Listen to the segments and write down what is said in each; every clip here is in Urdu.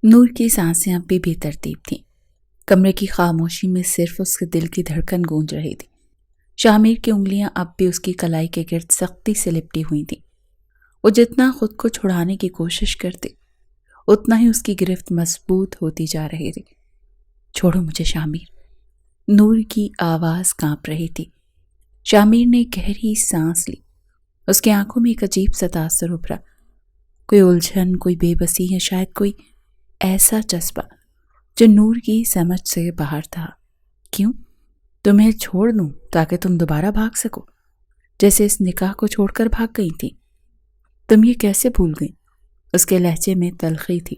نور کی سانسیں اب بھی بے ترتیب تھیں۔ کمرے کی خاموشی میں صرف اس کے دل کی دھڑکن گونج رہی تھی۔ شامیر کی انگلیاں اب بھی اس کی کلائی کے گرد سختی سے لپٹی ہوئی تھیں۔ وہ جتنا خود کو چھڑانے کی کوشش کرتے اتنا ہی اس کی گرفت مضبوط ہوتی جا رہی تھی۔ چھوڑو مجھے شامیر، نور کی آواز کانپ رہی تھی۔ شامیر نے گہری سانس لی۔ اس کی آنکھوں میں ایک عجیب سا تاثر ابھرا، کوئی الجھن، کوئی بے بسی، یا شاید کوئی ایسا جذبہ جو نور کی سمجھ سے باہر تھا۔ کیوں؟ تمہیں چھوڑ دوں تاکہ تم دوبارہ بھاگ سکو، جیسے اس نکاح کو چھوڑ کر بھاگ گئی تھی؟ تم یہ کیسے بھول گئی؟ اس کے لہجے میں تلخی تھی۔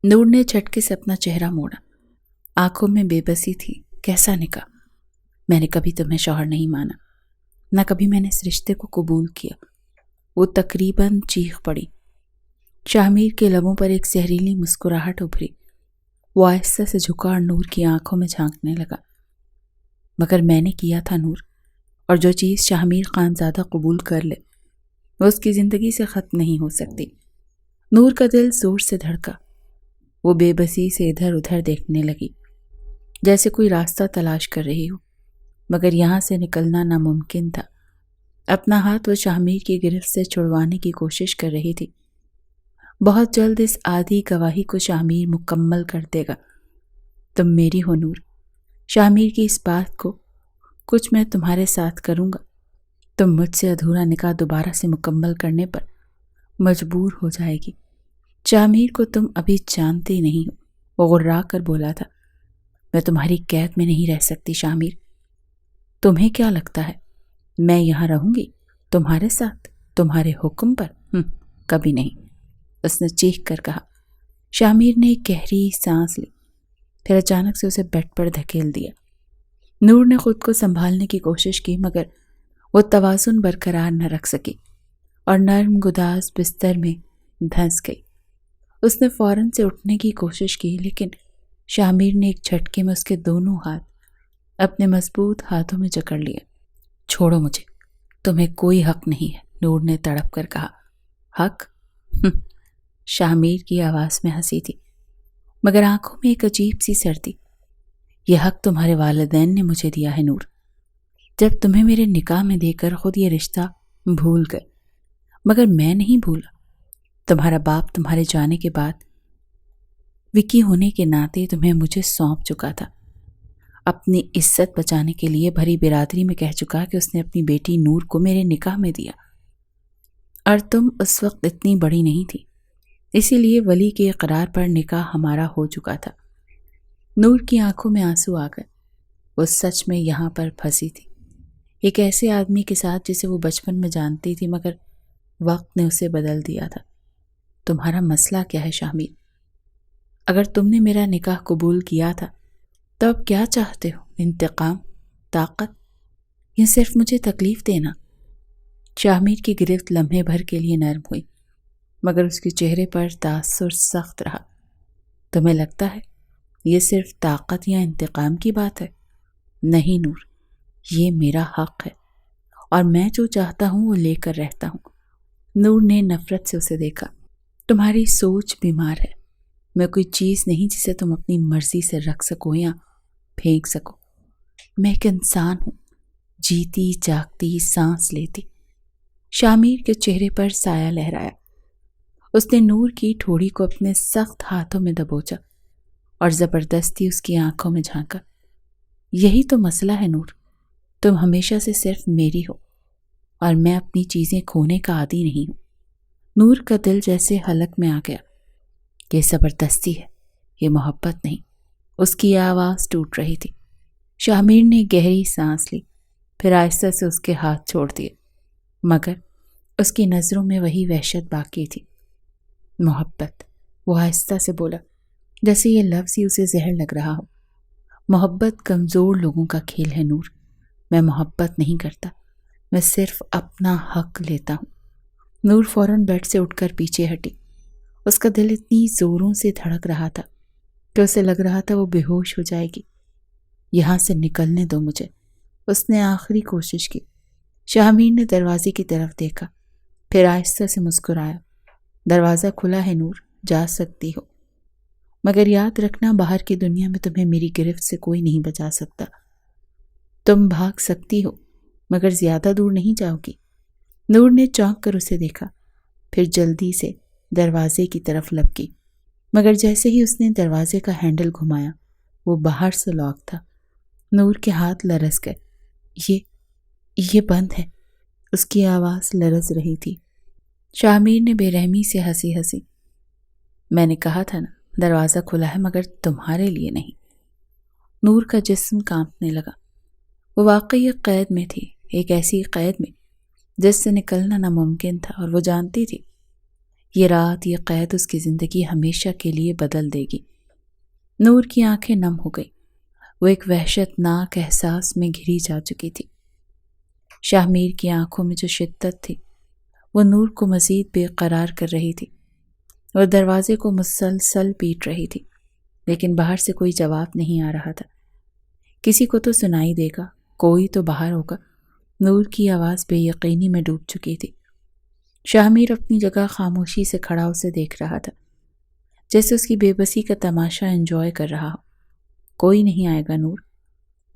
نور نے جھٹکے سے اپنا چہرہ موڑا، آنکھوں میں بے بسی تھی۔ کیسا نکاح؟ میں نے کبھی تمہیں شوہر نہیں مانا، نہ کبھی میں نے اس رشتے کو قبول کیا۔ وہ تقریباً چیخ پڑی۔ شامیر کے لبوں پر ایک زہریلی مسکراہٹ ابھری۔ وہ آہستہ سے جھکا اور نور کی آنکھوں میں جھانکنے لگا۔ مگر میں نے کیا تھا نور، اور جو چیز شامیر خانزادہ قبول کر لے وہ اس کی زندگی سے ختم نہیں ہو سکتی۔ نور کا دل زور سے دھڑکا۔ وہ بے بسی سے ادھر ادھر دیکھنے لگی، جیسے کوئی راستہ تلاش کر رہی ہو، مگر یہاں سے نکلنا ناممکن تھا۔ اپنا ہاتھ وہ شامیر کی گرفت سے چھڑوانے کی کوشش کر رہی تھی۔ بہت جلد اس آدھی گواہی کو شامیر مکمل کر دے گا۔ تم میری ہو نور، شامیر کی اس بات کو کچھ میں تمہارے ساتھ کروں گا۔ تم مجھ سے ادھورا نکاح دوبارہ سے مکمل کرنے پر مجبور ہو جائے گی۔ شامیر کو تم ابھی جانتے نہیں ہو، وہ غرا کر بولا تھا۔ میں تمہاری قید میں نہیں رہ سکتی شامیر۔ تمہیں کیا لگتا ہے میں یہاں رہوں گی تمہارے ساتھ، تمہارے حکم پر؟ کبھی نہیں، اس نے چیخ کر کہا۔ شامیر نے ایک گہری سانس لی، پھر اچانک سے اسے بیڈ پر دھکیل دیا۔ نور نے خود کو سنبھالنے کی کوشش کی، مگر وہ توازن برقرار نہ رکھ سکی اور نرم گداز بستر میں دھنس گئی۔ اس نے فوراً سے اٹھنے کی کوشش کی، لیکن شامیر نے ایک جھٹکے میں اس کے دونوں ہاتھ اپنے مضبوط ہاتھوں میں جکڑ لیا۔ چھوڑو مجھے، تمہیں کوئی حق نہیں ہے، نور نے تڑپ کر کہا۔ حق؟ شامیر کی آواز میں ہنسی تھی، مگر آنکھوں میں ایک عجیب سی سردی۔ یہ حق تمہارے والدین نے مجھے دیا ہے نور، جب تمہیں میرے نکاح میں دے کر خود یہ رشتہ بھول گئے، مگر میں نہیں بھولا۔ تمہارا باپ تمہارے جانے کے بعد وکی ہونے کے ناطے تمہیں مجھے سونپ چکا تھا۔ اپنی عزت بچانے کے لیے بھری برادری میں کہہ چکا کہ اس نے اپنی بیٹی نور کو میرے نکاح میں دیا، اور تم اس وقت اتنی بڑی نہیں تھی، اسی لیے ولی کے اقرار پر نکاح ہمارا ہو چکا تھا۔ نور کی آنکھوں میں آنسو آ گئے۔ وہ سچ میں یہاں پر پھنسی تھی، ایک ایسے آدمی کے ساتھ جسے وہ بچپن میں جانتی تھی، مگر وقت نے اسے بدل دیا تھا۔ تمہارا مسئلہ کیا ہے شامیر؟ اگر تم نے میرا نکاح قبول کیا تھا تو اب کیا چاہتے ہو؟ انتقام؟ طاقت؟ یا صرف مجھے تکلیف دینا؟ شامیر کی گرفت لمحے بھر کے لیے نرم ہوئی، مگر اس کے چہرے پر تاثر سخت رہا۔ تمہیں لگتا ہے یہ صرف طاقت یا انتقام کی بات ہے؟ نہیں نور، یہ میرا حق ہے، اور میں جو چاہتا ہوں وہ لے کر رہتا ہوں۔ نور نے نفرت سے اسے دیکھا۔ تمہاری سوچ بیمار ہے۔ میں کوئی چیز نہیں جسے تم اپنی مرضی سے رکھ سکو یا پھینک سکو۔ میں ایک انسان ہوں، جیتی جاگتی، سانس لیتی۔ شامیر کے چہرے پر سایہ لہرایا۔ اس نے نور کی ٹھوڑی کو اپنے سخت ہاتھوں میں دبوچا اور زبردستی اس کی آنکھوں میں جھانکا۔ یہی تو مسئلہ ہے نور، تم ہمیشہ سے صرف میری ہو، اور میں اپنی چیزیں کھونے کا عادی نہیں ہوں۔ نور کا دل جیسے حلق میں آ گیا۔ یہ زبردستی ہے، یہ محبت نہیں۔ اس کی آواز ٹوٹ رہی تھی۔ شامیر نے گہری سانس لی، پھر آہستہ سے اس کے ہاتھ چھوڑ دیے، مگر اس کی نظروں میں وہی وحشت باقی تھی۔ محبت، وہ آہستہ سے بولا، جیسے یہ لفظ ہی اسے زہر لگ رہا ہو۔ محبت کمزور لوگوں کا کھیل ہے نور۔ میں محبت نہیں کرتا، میں صرف اپنا حق لیتا ہوں۔ نور فوراً بیڈ سے اٹھ کر پیچھے ہٹی۔ اس کا دل اتنی زوروں سے دھڑک رہا تھا کہ اسے لگ رہا تھا وہ بے ہوش ہو جائے گی۔ یہاں سے نکلنے دو مجھے، اس نے آخری کوشش کی۔ شامیر نے دروازے کی طرف دیکھا، پھر آہستہ سے مسکرایا۔ دروازہ کھلا ہے نور، جا سکتی ہو۔ مگر یاد رکھنا باہر کی دنیا میں تمہیں میری گرفت سے کوئی نہیں بچا سکتا۔ تم بھاگ سکتی ہو مگر زیادہ دور نہیں جاؤ گی۔ نور نے چونک کر اسے دیکھا، پھر جلدی سے دروازے کی طرف لپکی، مگر جیسے ہی اس نے دروازے کا ہینڈل گھمایا وہ باہر سے لاک تھا۔ نور کے ہاتھ لرز گئے۔ یہ بند ہے، اس کی آواز لرز رہی تھی۔ شاہ میر نے بے رحمی سے ہنسی۔ میں نے کہا تھا نا دروازہ کھلا ہے مگر تمہارے لیے نہیں۔ نور کا جسم کانپنے لگا۔ وہ واقعی ایک قید میں تھی، ایک ایسی قید میں جس سے نکلنا ناممکن تھا، اور وہ جانتی تھی یہ رات، یہ قید اس کی زندگی ہمیشہ کے لیے بدل دے گی۔ نور کی آنکھیں نم ہو گئی، وہ ایک وحشتناک احساس میں گھری جا چکی تھی۔ شاہ میر کی آنکھوں میں جو شدت تھی وہ نور کو مزید بے قرار کر رہی تھی، اور دروازے کو مسلسل پیٹ رہی تھی، لیکن باہر سے کوئی جواب نہیں آ رہا تھا۔ کسی کو تو سنائی دے گا، کوئی تو باہر ہوگا۔ نور کی آواز بے یقینی میں ڈوب چکی تھی۔ شاہ میر اپنی جگہ خاموشی سے کھڑا اسے دیکھ رہا تھا، جیسے اس کی بے بسی کا تماشا انجوائے کر رہا ہو۔ کوئی نہیں آئے گا نور،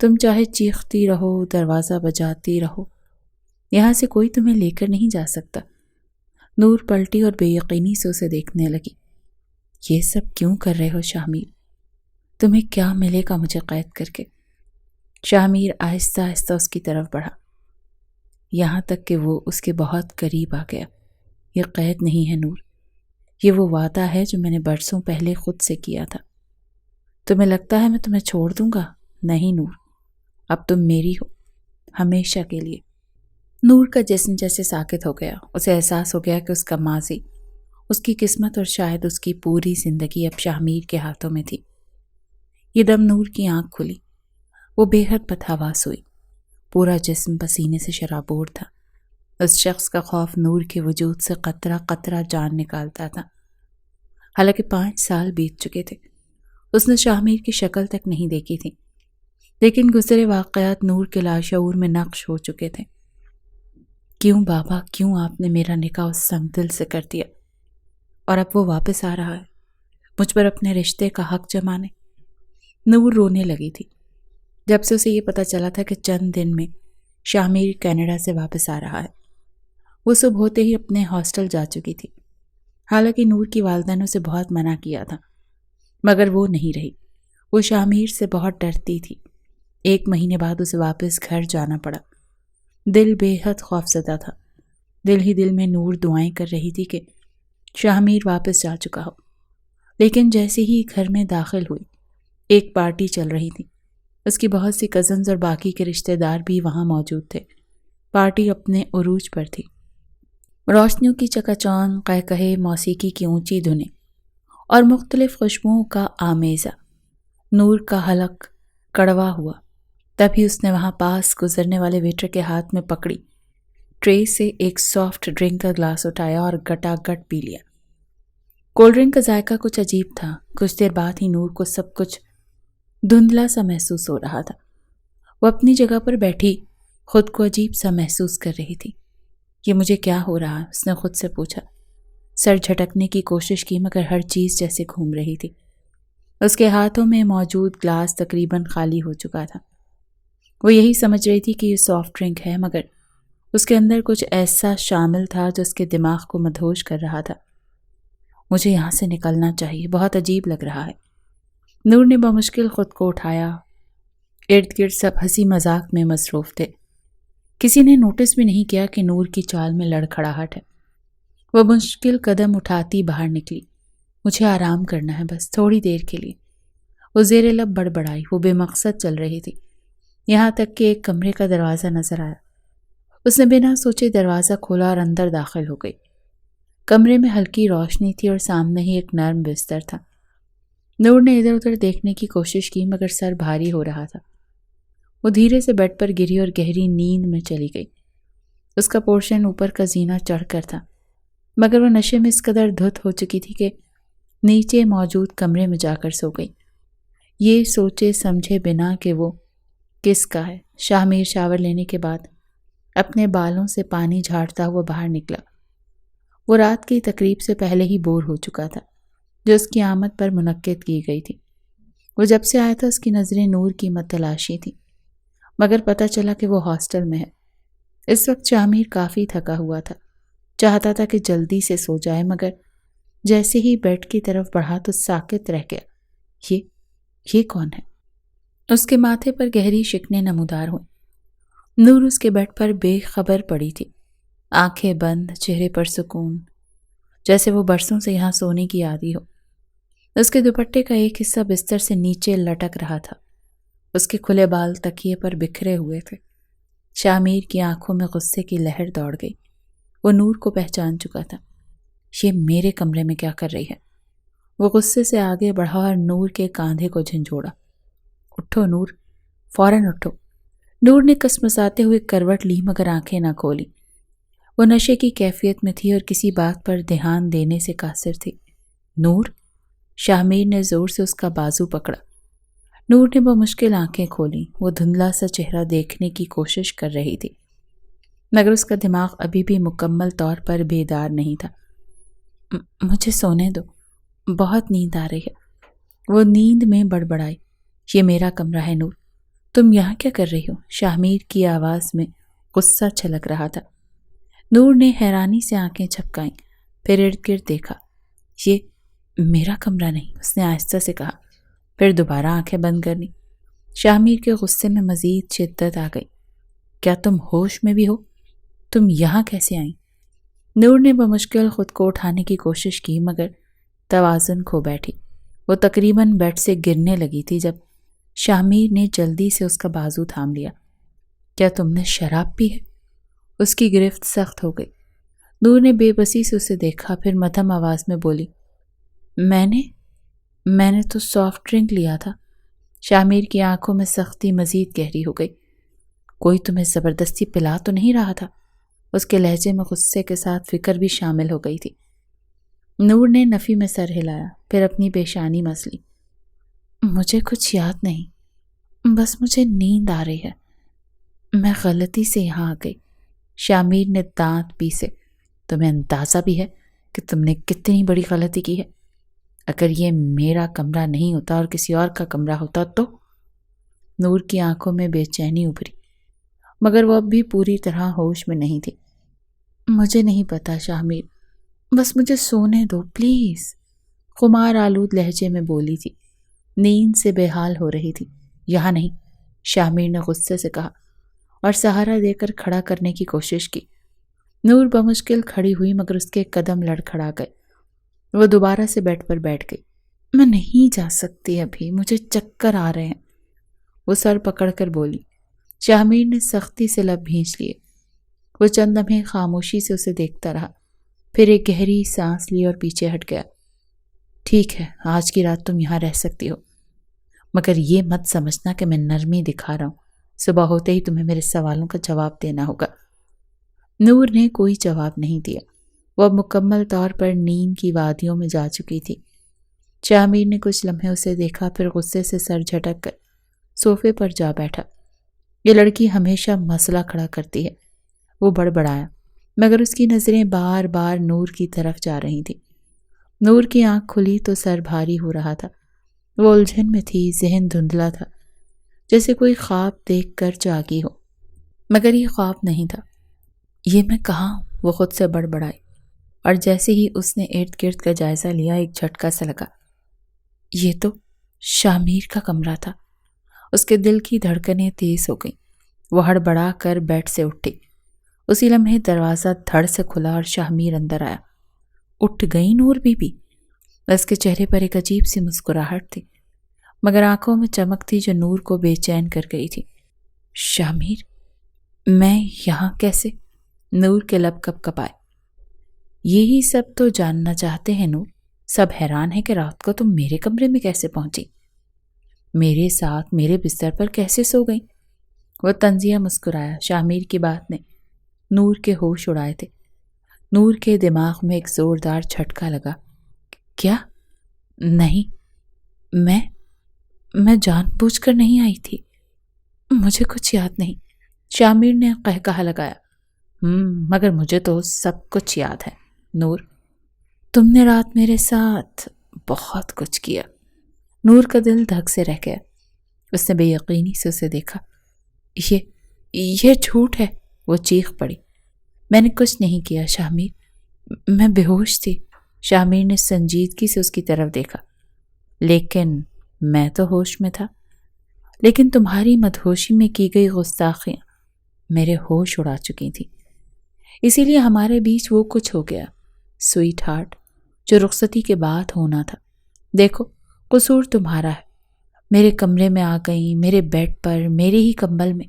تم چاہے چیختی رہو، دروازہ بجاتی رہو، یہاں سے کوئی تمہیں لے کر نہیں جا سکتا۔ نور پلٹی اور بے یقینی سے اسے دیکھنے لگی۔ یہ سب کیوں کر رہے ہو شاہ میر؟ تمہیں کیا ملے گا مجھے قید کر کے؟ شاہ میر آہستہ آہستہ اس کی طرف بڑھا، یہاں تک کہ وہ اس کے بہت قریب آ گیا۔ یہ قید نہیں ہے نور، یہ وہ وعدہ ہے جو میں نے برسوں پہلے خود سے کیا تھا۔ تمہیں لگتا ہے میں تمہیں چھوڑ دوں گا؟ نہیں نور، اب تم میری ہو، ہمیشہ کے لیے۔ نور کا جسم جیسے ساکت ہو گیا، اسے احساس ہو گیا کہ اس کا ماضی، اس کی قسمت اور شاید اس کی پوری زندگی اب شاہ میر کے ہاتھوں میں تھی۔ یہ دم نور کی آنکھ کھلی، وہ بے حد بدحواس ہوئی، پورا جسم پسینے سے شرابور تھا۔ اس شخص کا خوف نور کے وجود سے قطرہ قطرہ جان نکالتا تھا۔ حالانکہ 5 سال بیت چکے تھے، اس نے شاہ میر کی شکل تک نہیں دیکھی تھی، لیکن گزرے واقعات نور کے لاشعور میں نقش ہو چکے تھے۔ کیوں بابا، کیوں آپ نے میرا نکاح اس سنگ دل سے کر دیا؟ اور اب وہ واپس آ رہا ہے مجھ پر اپنے رشتے کا حق جمانے۔ نور رونے لگی تھی جب سے اسے یہ پتہ چلا تھا کہ چند دن میں شاہ میر کینیڈا سے واپس آ رہا ہے۔ وہ صبح ہوتے ہی اپنے ہاسٹل جا چکی تھی، حالانکہ نور کی والدہ نے اسے بہت منع کیا تھا، مگر وہ نہیں رہی۔ وہ شاہ میر سے بہت ڈرتی تھی۔ 1 مہینے بعد اسے واپس گھر جانا پڑا۔ دل بے حد خوفزدہ تھا۔ دل ہی دل میں نور دعائیں کر رہی تھی کہ شاہ میر واپس جا چکا ہو۔ لیکن جیسے ہی گھر میں داخل ہوئی، ایک پارٹی چل رہی تھی۔ اس کی بہت سی کزنز اور باقی کے رشتہ دار بھی وہاں موجود تھے۔ پارٹی اپنے عروج پر تھی۔ روشنیوں کی چکا چوند، قہقہے، موسیقی کی اونچی دھنیں اور مختلف خوشبوؤں کا آمیزہ۔ نور کا حلق کڑوا ہوا، تبھی اس نے وہاں پاس گزرنے والے ویٹر کے ہاتھ میں پکڑی ٹرے سے ایک سافٹ ڈرنک کا گلاس اٹھایا اور گٹا گٹ پی لیا۔ کولڈ ڈرنک کا ذائقہ کچھ عجیب تھا۔ کچھ دیر بعد ہی نور کو سب کچھ دھندلا سا محسوس ہو رہا تھا۔ وہ اپنی جگہ پر بیٹھی خود کو عجیب سا محسوس کر رہی تھی۔ یہ مجھے کیا ہو رہا ہے؟ اس نے خود سے پوچھا۔ سر جھٹکنے کی کوشش کی مگر ہر چیز جیسے گھوم رہی تھی۔ اس کے ہاتھوں میں موجود گلاس تقریباً خالی ہو چکا تھا۔ وہ یہی سمجھ رہی تھی کہ یہ سافٹ ڈرنک ہے، مگر اس کے اندر کچھ ایسا شامل تھا جو اس کے دماغ کو مدہوش کر رہا تھا۔ مجھے یہاں سے نکلنا چاہیے، بہت عجیب لگ رہا ہے۔ نور نے بمشکل خود کو اٹھایا۔ ارد گرد سب ہنسی مذاق میں مصروف تھے۔ کسی نے نوٹس بھی نہیں کیا کہ نور کی چال میں لڑکھڑاہٹ ہے۔ وہ مشکل قدم اٹھاتی باہر نکلی۔ مجھے آرام کرنا ہے، بس تھوڑی دیر کے لیے۔ وہ زیر لب بڑبڑائی۔ وہ بے مقصد چل رہی تھی، یہاں تک کہ ایک کمرے کا دروازہ نظر آیا۔ اس نے بنا سوچے دروازہ کھولا اور اندر داخل ہو گئی۔ کمرے میں ہلکی روشنی تھی اور سامنے ہی ایک نرم بستر تھا۔ نور نے ادھر ادھر دیکھنے کی کوشش کی مگر سر بھاری ہو رہا تھا۔ وہ دھیرے سے بیڈ پر گری اور گہری نیند میں چلی گئی۔ اس کا پورشن اوپر کا زینہ چڑھ کر تھا، مگر وہ نشے میں اس قدر دھت ہو چکی تھی کہ نیچے موجود کمرے میں جا کر سو گئی، یہ سوچے سمجھے بنا کہ وہ کس کا ہے۔ شاہ میر شاور لینے کے بعد اپنے بالوں سے پانی جھاڑتا ہوا باہر نکلا۔ وہ رات کی تقریب سے پہلے ہی بور ہو چکا تھا، جو اس کی آمد پر منعقد کی گئی تھی۔ وہ جب سے آیا تھا اس کی نظریں نور کی متلاشی تھیں، مگر پتہ چلا کہ وہ ہاسٹل میں ہے۔ اس وقت شامیر کافی تھکا ہوا تھا، چاہتا تھا کہ جلدی سے سو جائے، مگر جیسے ہی بیڈ کی طرف بڑھا تو ساکت رہ گیا۔ یہ کون ہے؟ اس کے ماتھے پر گہری شکنیں نمودار ہوئیں۔ نور اس کے بیڈ پر بے خبر پڑی تھی، آنکھیں بند، چہرے پر سکون، جیسے وہ برسوں سے یہاں سونے کی عادی ہو۔ اس کے دوپٹے کا ایک حصہ بستر سے نیچے لٹک رہا تھا، اس کے کھلے بال تکیے پر بکھرے ہوئے تھے۔ شامیر کی آنکھوں میں غصے کی لہر دوڑ گئی۔ وہ نور کو پہچان چکا تھا۔ یہ میرے کمرے میں کیا کر رہی ہے؟ وہ غصے سے آگے بڑھا اور نور کے کاندھے کو جھنجھوڑا۔ اٹھو نور، فوراً اٹھو۔ نور نے کسمساتے ہوئے کروٹ لی مگر آنکھیں نہ کھولی۔ وہ نشے کی کیفیت میں تھی اور کسی بات پر دھیان دینے سے قاصر تھی۔ نور، شامیر نے زور سے اس کا بازو پکڑا۔ نور نے بمشکل آنکھیں کھولیں۔ وہ دھندلا سا چہرہ دیکھنے کی کوشش کر رہی تھی، مگر اس کا دماغ ابھی بھی مکمل طور پر بیدار نہیں تھا۔ مجھے سونے دو، بہت نیند آ رہی ہے، وہ نیند میں بڑبڑائی۔ یہ میرا کمرہ ہے نور، تم یہاں کیا کر رہی ہو؟ شامیر کی آواز میں غصہ چھلک رہا تھا۔ نور نے حیرانی سے آنکھیں جھپکائیں، پھر ارد گرد دیکھا۔ یہ میرا کمرہ نہیں، اس نے آہستہ سے کہا، پھر دوبارہ آنکھیں بند کر لیں۔ شامیر کے غصے میں مزید شدت آ گئی۔ کیا تم ہوش میں بھی ہو؟ تم یہاں کیسے آئیں؟ نور نے بمشکل خود کو اٹھانے کی کوشش کی مگر توازن کھو بیٹھی۔ وہ تقریباً بیڈ سے گرنے لگی تھی جب شامیر نے جلدی سے اس کا بازو تھام لیا۔ کیا تم نے شراب پی ہے؟ اس کی گرفت سخت ہو گئی۔ نور نے بے بسی سے اسے دیکھا، پھر مدھم آواز میں بولی، میں نے تو سافٹ ڈرنک لیا تھا۔ شامیر کی آنکھوں میں سختی مزید گہری ہو گئی۔ کوئی تمہیں زبردستی پلا تو نہیں رہا تھا؟ اس کے لہجے میں غصے کے ساتھ فکر بھی شامل ہو گئی تھی۔ نور نے نفی میں سر ہلایا، پھر اپنی پیشانی مس لی۔ مجھے کچھ یاد نہیں، بس مجھے نیند آ رہی ہے، میں غلطی سے یہاں آ گئی۔ شامیر نے دانت پیسے۔ تمہیں اندازہ بھی ہے کہ تم نے کتنی بڑی غلطی کی ہے؟ اگر یہ میرا کمرہ نہیں ہوتا اور کسی اور کا کمرہ ہوتا تو؟ نور کی آنکھوں میں بے چینی ابھری، مگر وہ اب بھی پوری طرح ہوش میں نہیں تھی۔ مجھے نہیں پتا شامیر، بس مجھے سونے دو پلیز، خمار آلود لہجے میں بولی تھی۔ نیند سے بے حال ہو رہی تھی۔ یہاں نہیں، شامیر نے غصے سے کہا اور سہارا دے کر کھڑا کرنے کی کوشش کی۔ نور بمشکل کھڑی ہوئی مگر اس کے قدم لڑکھڑا گئے۔ وہ دوبارہ سے بیڈ پر بیٹھ گئی۔ میں نہیں جا سکتی ابھی، مجھے چکر آ رہے ہیں، وہ سر پکڑ کر بولی۔ شامیر نے سختی سے لب بھینچ لیے۔ وہ چند لمحے خاموشی سے اسے دیکھتا رہا، پھر ایک گہری سانس لی اور پیچھے ہٹ گیا۔ ٹھیک ہے، آج کی رات تم یہاں رہ سکتی ہو، مگر یہ مت سمجھنا کہ میں نرمی دکھا رہا ہوں۔ صبح ہوتے ہی تمہیں میرے سوالوں کا جواب دینا ہوگا۔ نور نے کوئی جواب نہیں دیا۔ وہ اب مکمل طور پر نیند کی وادیوں میں جا چکی تھی۔ شامیر نے کچھ لمحے اسے دیکھا، پھر غصے سے سر جھٹک کر صوفے پر جا بیٹھا۔ یہ لڑکی ہمیشہ مسئلہ کھڑا کرتی ہے، وہ بڑبڑایا، مگر اس کی نظریں بار بار نور کی طرف جا رہی تھیں۔ نور کی آنکھ کھلی تو سر بھاری ہو رہا تھا۔ وہ الجھن میں تھی، ذہن دھندلا تھا، جیسے کوئی خواب دیکھ کر جاگی ہو، مگر یہ خواب نہیں تھا۔ یہ میں کہاں ہوں؟ وہ خود سے بڑبڑائی، اور جیسے ہی اس نے ارد گرد کا جائزہ لیا ایک جھٹکا سا لگا۔ یہ تو شامیر کا کمرہ تھا۔ اس کے دل کی دھڑکنیں تیز ہو گئیں۔ وہ ہڑبڑا کر بیڈ سے اٹھی۔ اسی لمحے دروازہ دھڑ سے کھلا اور شامیر اندر آیا۔ اٹھ گئی نور بی بی؟ اس کے چہرے پر ایک عجیب سی مسکراہٹ تھی، مگر آنکھوں میں چمک تھی جو نور کو بے چین کر گئی تھی۔ شامیر، میں یہاں کیسے؟ نور کے لب کپ کپائے۔ یہی سب تو جاننا چاہتے ہیں نور، سب حیران ہیں کہ رات کو تم میرے کمرے میں کیسے پہنچی، میرے ساتھ میرے بستر پر کیسے سو گئی؟ وہ طنزیہ مسکرایا۔ شامیر کی بات نے نور کے ہوش اڑائے تھے۔ نور کے دماغ میں ایک زوردار جھٹکا لگا۔ کیا؟ نہیں، میں جان بوجھ کر نہیں آئی تھی، مجھے کچھ یاد نہیں، شامیر نے قہقہا لگایا۔ مگر مجھے تو سب کچھ یاد ہے نور، تم نے رات میرے ساتھ بہت کچھ کیا۔ نور کا دل دھک سے رہ گیا۔ اس نے بے یقینی سے اسے دیکھا۔ یہ جھوٹ ہے، وہ چیخ پڑی۔ میں نے کچھ نہیں کیا شاہ، میں بے ہوش تھی۔ شاہ نے سنجیدگی سے اس کی طرف دیکھا۔ لیکن میں تو ہوش میں تھا۔ لیکن تمہاری مدہوشی میں کی گئی گستاخیاں میرے ہوش اڑا چکی تھی، اسی لیے ہمارے بیچ وہ کچھ ہو گیا سویٹ ہارٹ جو رخصتی کے بعد ہونا تھا۔ دیکھو قصور تمہارا ہے۔ میرے کمرے میں آ گئی، میرے بیڈ پر، میرے ہی کمبل میں،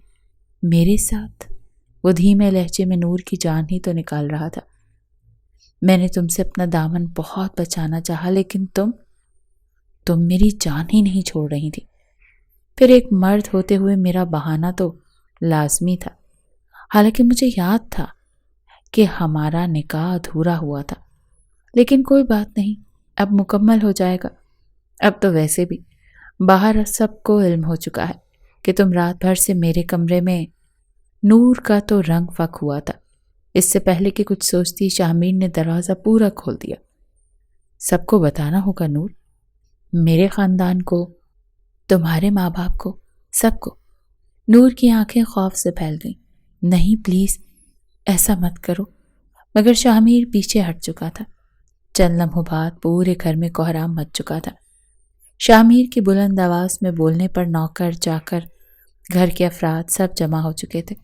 میرے ساتھ۔ وہ دھیمے لہجے میں نور کی جان ہی تو نکال رہا تھا۔ میں نے تم سے اپنا دامن بہت بچانا چاہا، لیکن تم میری جان ہی نہیں چھوڑ رہی تھی۔ پھر ایک مرد ہوتے ہوئے میرا بہانہ تو لازمی تھا، حالانکہ مجھے یاد تھا کہ ہمارا نکاح ادھورا ہوا تھا۔ لیکن کوئی بات نہیں، اب مکمل ہو جائے گا۔ اب تو ویسے بھی باہر سب کو علم ہو چکا ہے کہ تم رات بھر سے میرے کمرے میں۔ نور کا تو رنگ فک ہوا تھا۔ اس سے پہلے کہ کچھ سوچتی شاہ نے دروازہ پورا کھول دیا۔ سب کو بتانا ہوگا نور، میرے خاندان کو، تمہارے ماں باپ کو، سب کو۔ نور کی آنکھیں خوف سے پھیل گئیں۔ نہیں پلیز ایسا مت کرو۔ مگر شاہ پیچھے ہٹ چکا تھا۔ چند لمحوں بعد پورے گھر میں کوہرام مچ چکا تھا۔ شاہ کی بلند آواز میں بولنے پر نوکر چاکر، گھر کے افراد سب جمع ہو چکے تھے۔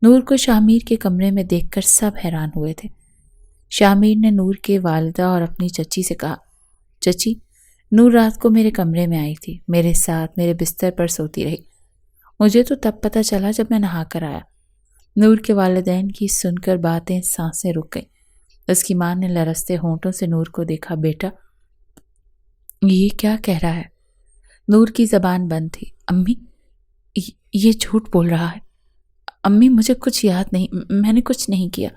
نور کو شاہ کے کمرے میں دیکھ کر سب حیران ہوئے تھے۔ شاہ نے نور کے والدہ اور اپنی چچی سے کہا، چچی، نور رات کو میرے کمرے میں آئی تھی، میرے ساتھ میرے بستر پر سوتی رہی۔ مجھے تو تب پتہ چلا جب میں نہا کر آیا۔ نور کے والدین کی سن کر باتیں، سانسیں رک گئیں۔ اس کی ماں نے لرزتے ہونٹوں سے نور کو دیکھا۔ بیٹا یہ کیا کہہ رہا ہے؟ نور کی زبان بند تھی۔ امی یہ جھوٹ بول رہا ہے۔ امی مجھے کچھ یاد نہیں، میں نے کچھ نہیں کیا،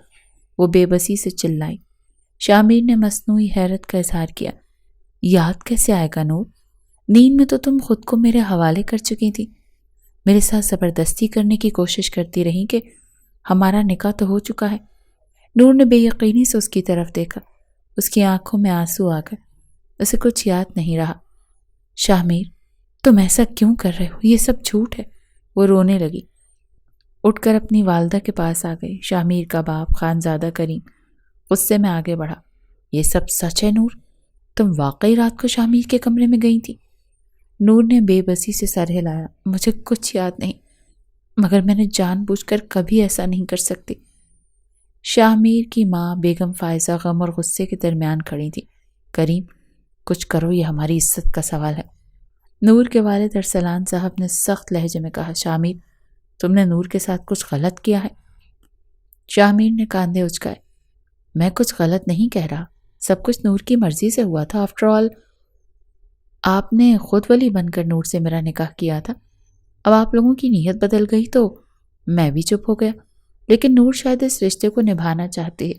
وہ بے بسی سے چلائی۔ شاہ نے مصنوعی حیرت کا اظہار کیا۔ یاد کیسے آئے گا نور؟ نیند میں تو تم خود کو میرے حوالے کر چکی تھی، میرے ساتھ زبردستی کرنے کی کوشش کرتی رہی کہ ہمارا نکاح تو ہو چکا ہے۔ نور نے بے یقینی سے اس کی طرف دیکھا۔ اس کی آنکھوں میں آنسو آ گئے۔ اسے کچھ یاد نہیں رہا۔ شاہ تم ایسا کیوں کر رہے ہو؟ یہ سب جھوٹ ہے۔ وہ رونے لگی۔ اٹھ کر اپنی والدہ کے پاس آ گئی۔ شاہ کا باپ خانزادہ کریم غصے میں آگے بڑھا۔ یہ سب سچ ہے نور؟ تم واقعی رات کو شاہ کے کمرے میں گئی تھی؟ نور نے بے بسی سے سر ہلایا۔ مجھے کچھ یاد نہیں، مگر میں نے جان بوجھ کر کبھی ایسا نہیں کر سکتی۔ شاہ کی ماں بیگم فائزہ غم اور غصے کے درمیان کھڑی تھی۔ کریم کچھ کرو، یہ ہماری عزت کا سوال ہے۔ نور کے والد ارسلان صاحب نے سخت لہجے میں کہا، شاہ تم نے نور کے ساتھ کچھ غلط کیا ہے؟ شاہ نے کاندھے اچکائے۔ میں کچھ غلط نہیں کہہ رہا، سب کچھ نور کی مرضی سے ہوا تھا۔ آفٹر آل آپ نے خود ولی بن کر نور سے میرا نکاح کیا تھا۔ اب آپ لوگوں کی نیت بدل گئی تو میں بھی چپ ہو گیا، لیکن نور شاید اس رشتے کو نبھانا چاہتی ہے،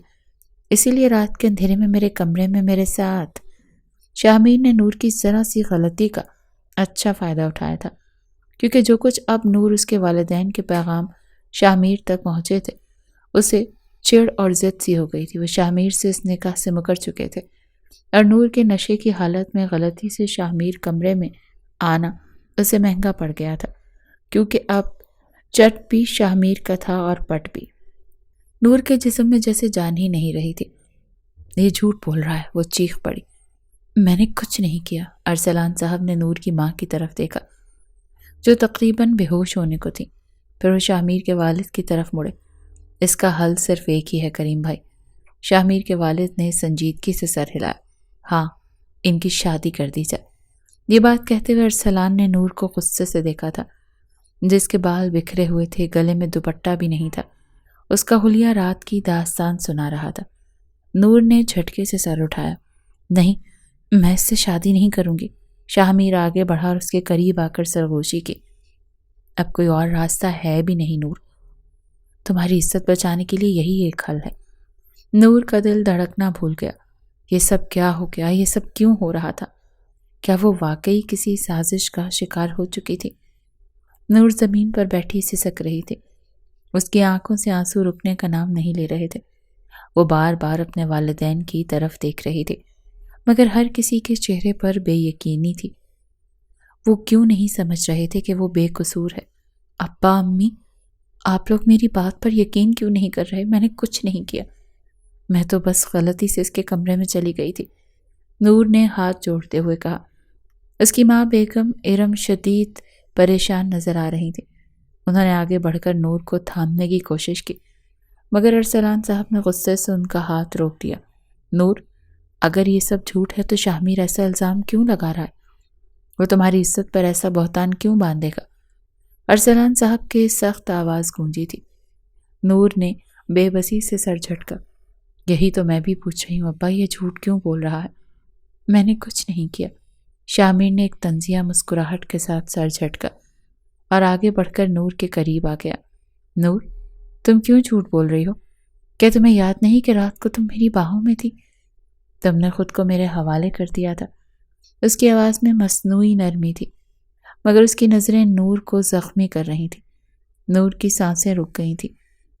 اسی لیے رات کے اندھیرے میں میرے کمرے میں میرے ساتھ۔ شاہ نے نور کی ذرا سی غلطی کا اچھا فائدہ اٹھایا تھا، کیونکہ جو کچھ اب نور اس کے والدین کے پیغام شاہ تک پہنچے تھے، اسے چڑ اور ضد سی ہو گئی تھی۔ وہ شاہ سے اس نکاح سے مکر چکے تھے، اور نور کے نشے کی حالت میں غلطی سے شاہ کمرے میں آنا اسے مہنگا پڑ گیا تھا، کیونکہ اب چٹ بھی شاہ کا تھا اور پٹ بھی۔ نور کے جسم میں جیسے جان ہی نہیں رہی تھی۔ یہ جھوٹ بول رہا ہے، وہ چیخ پڑی۔ میں نے کچھ نہیں کیا۔ ارسلان صاحب نے نور کی ماں کی طرف دیکھا، جو تقریباً بے ہوش ہونے کو تھی۔ پھر وہ شاہ کے والد کی طرف مڑے۔ اس کا حل صرف ایک ہی ہے کریم بھائی۔ شاہ کے والد نے سنجیدگی سے سر ہلایا۔ ہاں، ان کی شادی کر دی جائے۔ یہ بات کہتے ہوئے ارسلان نے نور کو غصے سے دیکھا تھا، جس کے بال بکھرے ہوئے تھے، گلے میں دوپٹہ بھی نہیں تھا۔ اس کا حلیہ رات کی داستان سنا رہا تھا۔ نور نے جھٹکے سے سر اٹھایا۔ نہیں، میں اس سے شادی نہیں کروں گی۔ شاہ آگے بڑھا اور اس کے قریب آ کر سرگوشی کی۔ اب کوئی اور راستہ ہے بھی نہیں نور، تمہاری عزت بچانے کے لیے یہی ایک حل ہے۔ نور کا دل دھڑکنا بھول گیا۔ یہ سب کیا ہو گیا؟ یہ سب کیوں ہو رہا تھا؟ کیا وہ واقعی کسی سازش کا شکار ہو چکی تھی؟ نور زمین پر بیٹھی سسک رہی تھی۔ اس کی آنکھوں سے آنسو رکنے کا نام نہیں لے رہے تھے۔ وہ بار بار اپنے والدین کی طرف دیکھ رہی تھی، مگر ہر کسی کے چہرے پر بے یقینی تھی۔ وہ کیوں نہیں سمجھ رہے تھے کہ وہ بے قصور ہے؟ ابا، امی، آپ لوگ میری بات پر یقین کیوں نہیں کر رہے؟ میں نے کچھ نہیں کیا، میں تو بس غلطی سے اس کے کمرے میں چلی گئی تھی، نور نے ہاتھ جوڑتے ہوئے کہا۔ اس کی ماں بیگم ارم شدید پریشان نظر آ رہی تھی۔ انہوں نے آگے بڑھ کر نور کو تھامنے کی کوشش کی، مگر ارسلان صاحب نے غصے سے ان کا ہاتھ روک دیا۔ نور، اگر یہ سب جھوٹ ہے تو شاہ میر ایسا الزام کیوں لگا رہا ہے؟ وہ تمہاری عزت پر ایسا بہتان کیوں باندھے گا؟ ارسلان صاحب کی سخت آواز گونجی تھی۔ نور نے بے بسی سے سر جھٹکا۔ یہی تو میں بھی پوچھ رہی ہوں ابا، یہ جھوٹ کیوں بول رہا ہے؟ میں نے کچھ نہیں کیا۔ شاہ میر نے ایک طنزیہ مسکراہٹ کے ساتھ سر جھٹکا اور آگے بڑھ کر نور کے قریب آ گیا۔ نور، تم کیوں جھوٹ بول رہی ہو؟ کیا تمہیں یاد نہیں کہ رات کو تم میری باہوں میں تھی؟ تم نے خود کو میرے حوالے کر دیا تھا۔ اس کی آواز میں مصنوعی نرمی تھی، مگر اس کی نظریں نور کو زخمی کر رہی تھیں۔ نور کی سانسیں رک گئی تھیں،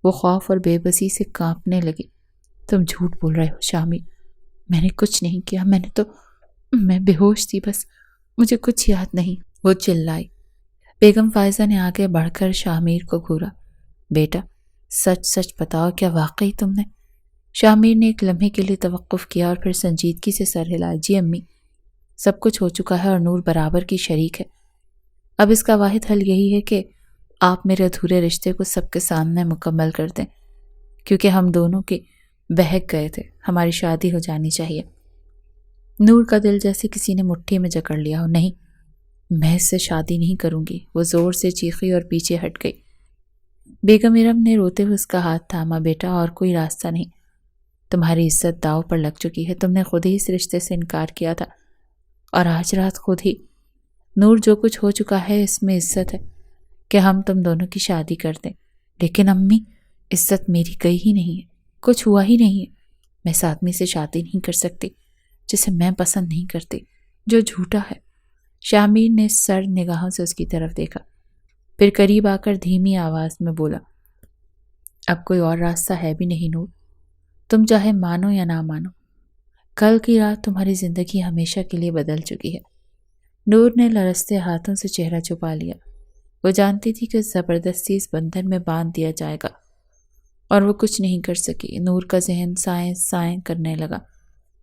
وہ خوف اور بے بسی سے کانپنے لگی۔ تم جھوٹ بول رہے ہو شاہ میر، میں نے کچھ نہیں کیا، میں بے ہوش تھی، بس مجھے کچھ یاد نہیں، وہ چلائی۔ بیگم فائزہ نے آگے بڑھ کر شاہ میر کو گھورا۔ بیٹا، سچ سچ بتاؤ، کیا واقعی تم نے؟ شاہ میر نے ایک لمحے کے لیے توقف کیا اور پھر سنجیدگی سے سر ہلایا۔ جی امی، سب کچھ ہو چکا ہے اور نور برابر کی شریک ہے۔ اب اس کا واحد حل یہی ہے کہ آپ میرے ادھورے رشتے کو سب کے سامنے مکمل کر دیں، کیونکہ ہم دونوں کے بہک گئے تھے، ہماری شادی ہو جانی چاہیے۔ نور کا دل جیسے کسی نے مٹھی میں جکڑ لیا ہو۔ نہیں، میں اس سے شادی نہیں کروں گی، وہ زور سے چیخی اور پیچھے ہٹ گئی۔ بیگم ارم نے روتے ہوئے اس کا ہاتھ تھاما۔ بیٹا، اور کوئی راستہ نہیں، تمہاری عزت داؤ پر لگ چکی ہے، تم نے خود ہی اس رشتے سے انکار کیا تھا اور آج رات خود ہی۔ نور، جو کچھ ہو چکا ہے اس میں عزت ہے کہ ہم تم دونوں کی شادی کر دیں، لیکن امی، عزت میری گئی ہی نہیں ہے، کچھ ہوا ہی نہیں ہے۔ میں اس آدمی سے شادی نہیں کر سکتی جسے میں پسند نہیں کرتی، جو جھوٹا ہے۔ شاہ میر نے سر نگاہوں سے اس کی طرف دیکھا، پھر قریب آ کر دھیمی آواز میں بولا، اب کوئی اور راستہ ہے بھی نہیں نور، تم چاہے مانو یا نہ مانو، کل کی رات تمہاری زندگی ہمیشہ کے لیے بدل چکی ہے۔ نور نے لرزتے ہاتھوں سے چہرہ چھپا لیا۔ وہ جانتی تھی کہ زبردستی اس بندھن میں باندھ دیا جائے گا اور وہ کچھ نہیں کر سکی۔ نور کا ذہن سائیں سائیں کرنے لگا،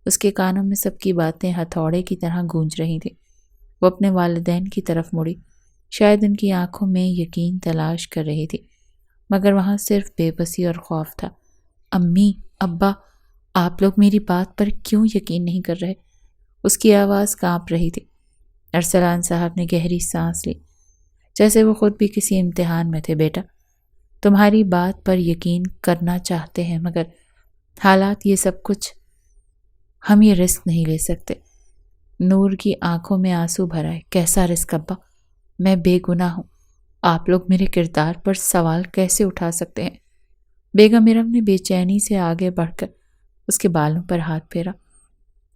اس کے کانوں میں سب کی باتیں ہتھوڑے کی طرح گونج رہی تھیں۔ وہ اپنے والدین کی طرف مڑی، شاید ان کی آنکھوں میں یقین تلاش کر رہی تھی، مگر وہاں صرف بے بسی اور خوف تھا۔ امی، ابا، آپ لوگ میری بات پر کیوں یقین نہیں کر رہے؟ اس کی آواز کانپ رہی تھی۔ ارسلان صاحب نے گہری سانس لی، جیسے وہ خود بھی کسی امتحان میں تھے۔ بیٹا، تمہاری بات پر یقین کرنا چاہتے ہیں، مگر حالات یہ سب کچھ، ہم یہ رسک نہیں لے سکتے۔ نور کی آنکھوں میں آنسو بھر آئے۔ کیسا رسک ابا؟ میں بے گناہ ہوں، آپ لوگ میرے کردار پر سوال کیسے اٹھا سکتے ہیں؟ بیگم ارم نے بے چینی سے آگے بڑھ کر اس کے بالوں پر ہاتھ پھیرا۔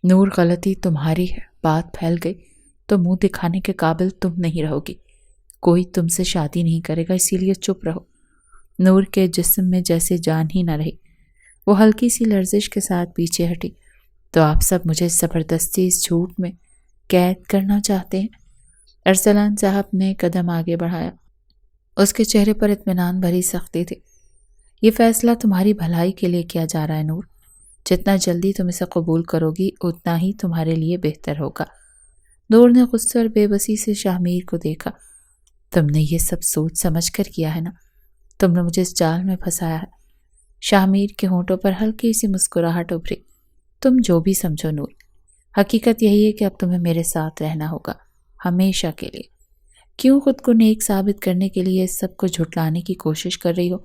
نور، غلطی تمہاری ہے، بات پھیل گئی تو منہ دکھانے کے قابل تم نہیں رہو گی، کوئی تم سے شادی نہیں کرے گا، اسی لیے چپ رہو۔ نور کے جسم میں جیسے جان ہی نہ رہی، وہ ہلکی سی لرزش کے ساتھ پیچھے ہٹی۔ تو آپ سب مجھے زبردستی اس جھوٹ میں قید کرنا چاہتے ہیں؟ ارسلان صاحب نے قدم آگے بڑھایا، اس کے چہرے پر اطمینان بھری سختی تھی۔ یہ فیصلہ تمہاری بھلائی کے لیے کیا جا رہا ہے نور، جتنا جلدی تم اسے قبول کرو گی اتنا ہی تمہارے لیے بہتر ہوگا۔ نور نے غصے اور بے بسی سے شاہ میر کو دیکھا۔ تم نے یہ سب سوچ سمجھ کر کیا ہے نا؟ تم نے مجھے اس جال میں پھنسایا ہے۔ شاہ میر کے ہونٹوں پر ہلکی سی مسکراہٹ ابھری۔ تم جو بھی سمجھو نور، حقیقت یہی ہے کہ اب تمہیں میرے ساتھ رہنا ہوگا، ہمیشہ کے لیے۔ کیوں خود کو نیک ثابت کرنے کے لیے اس سب کو جھٹلانے کی کوشش کر رہی ہو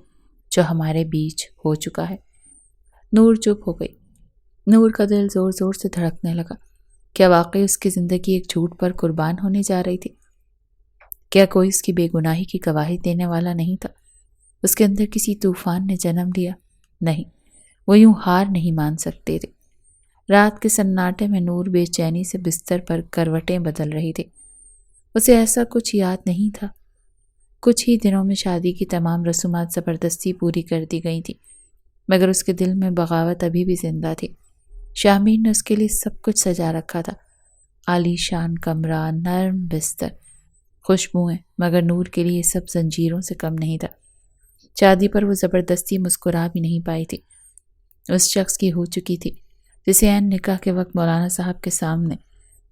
جو ہمارے بیچ ہو چکا ہے؟ نور چپ ہو گئی۔ نور کا دل زور زور سے دھڑکنے لگا۔ کیا واقعی اس کی زندگی ایک جھوٹ پر قربان ہونے جا رہی تھی؟ کیا کوئی اس کی بے گناہی کی گواہی دینے والا نہیں تھا؟ اس کے اندر کسی طوفان نے جنم لیا؟ نہیں، وہ یوں ہار نہیں مان سکتے تھے۔ رات کے سناٹے میں نور بے چینی سے بستر پر کروٹیں بدل رہی تھی۔ اسے ایسا کچھ یاد نہیں تھا۔ کچھ ہی دنوں میں شادی کی تمام رسومات زبردستی پوری کر دی گئی تھیں، مگر اس کے دل میں بغاوت ابھی بھی زندہ تھی۔ شاہمیر نے اس کے لیے سب کچھ سجا رکھا تھا، عالی شان کمرہ، نرم بستر، خوشبوئیں، مگر نور کے لیے یہ سب زنجیروں سے کم نہیں تھا۔ شادی پر وہ زبردستی مسکرا بھی نہیں پائی تھی، اس شخص کی ہو چکی تھی جسے عین نکاح کے وقت مولانا صاحب کے سامنے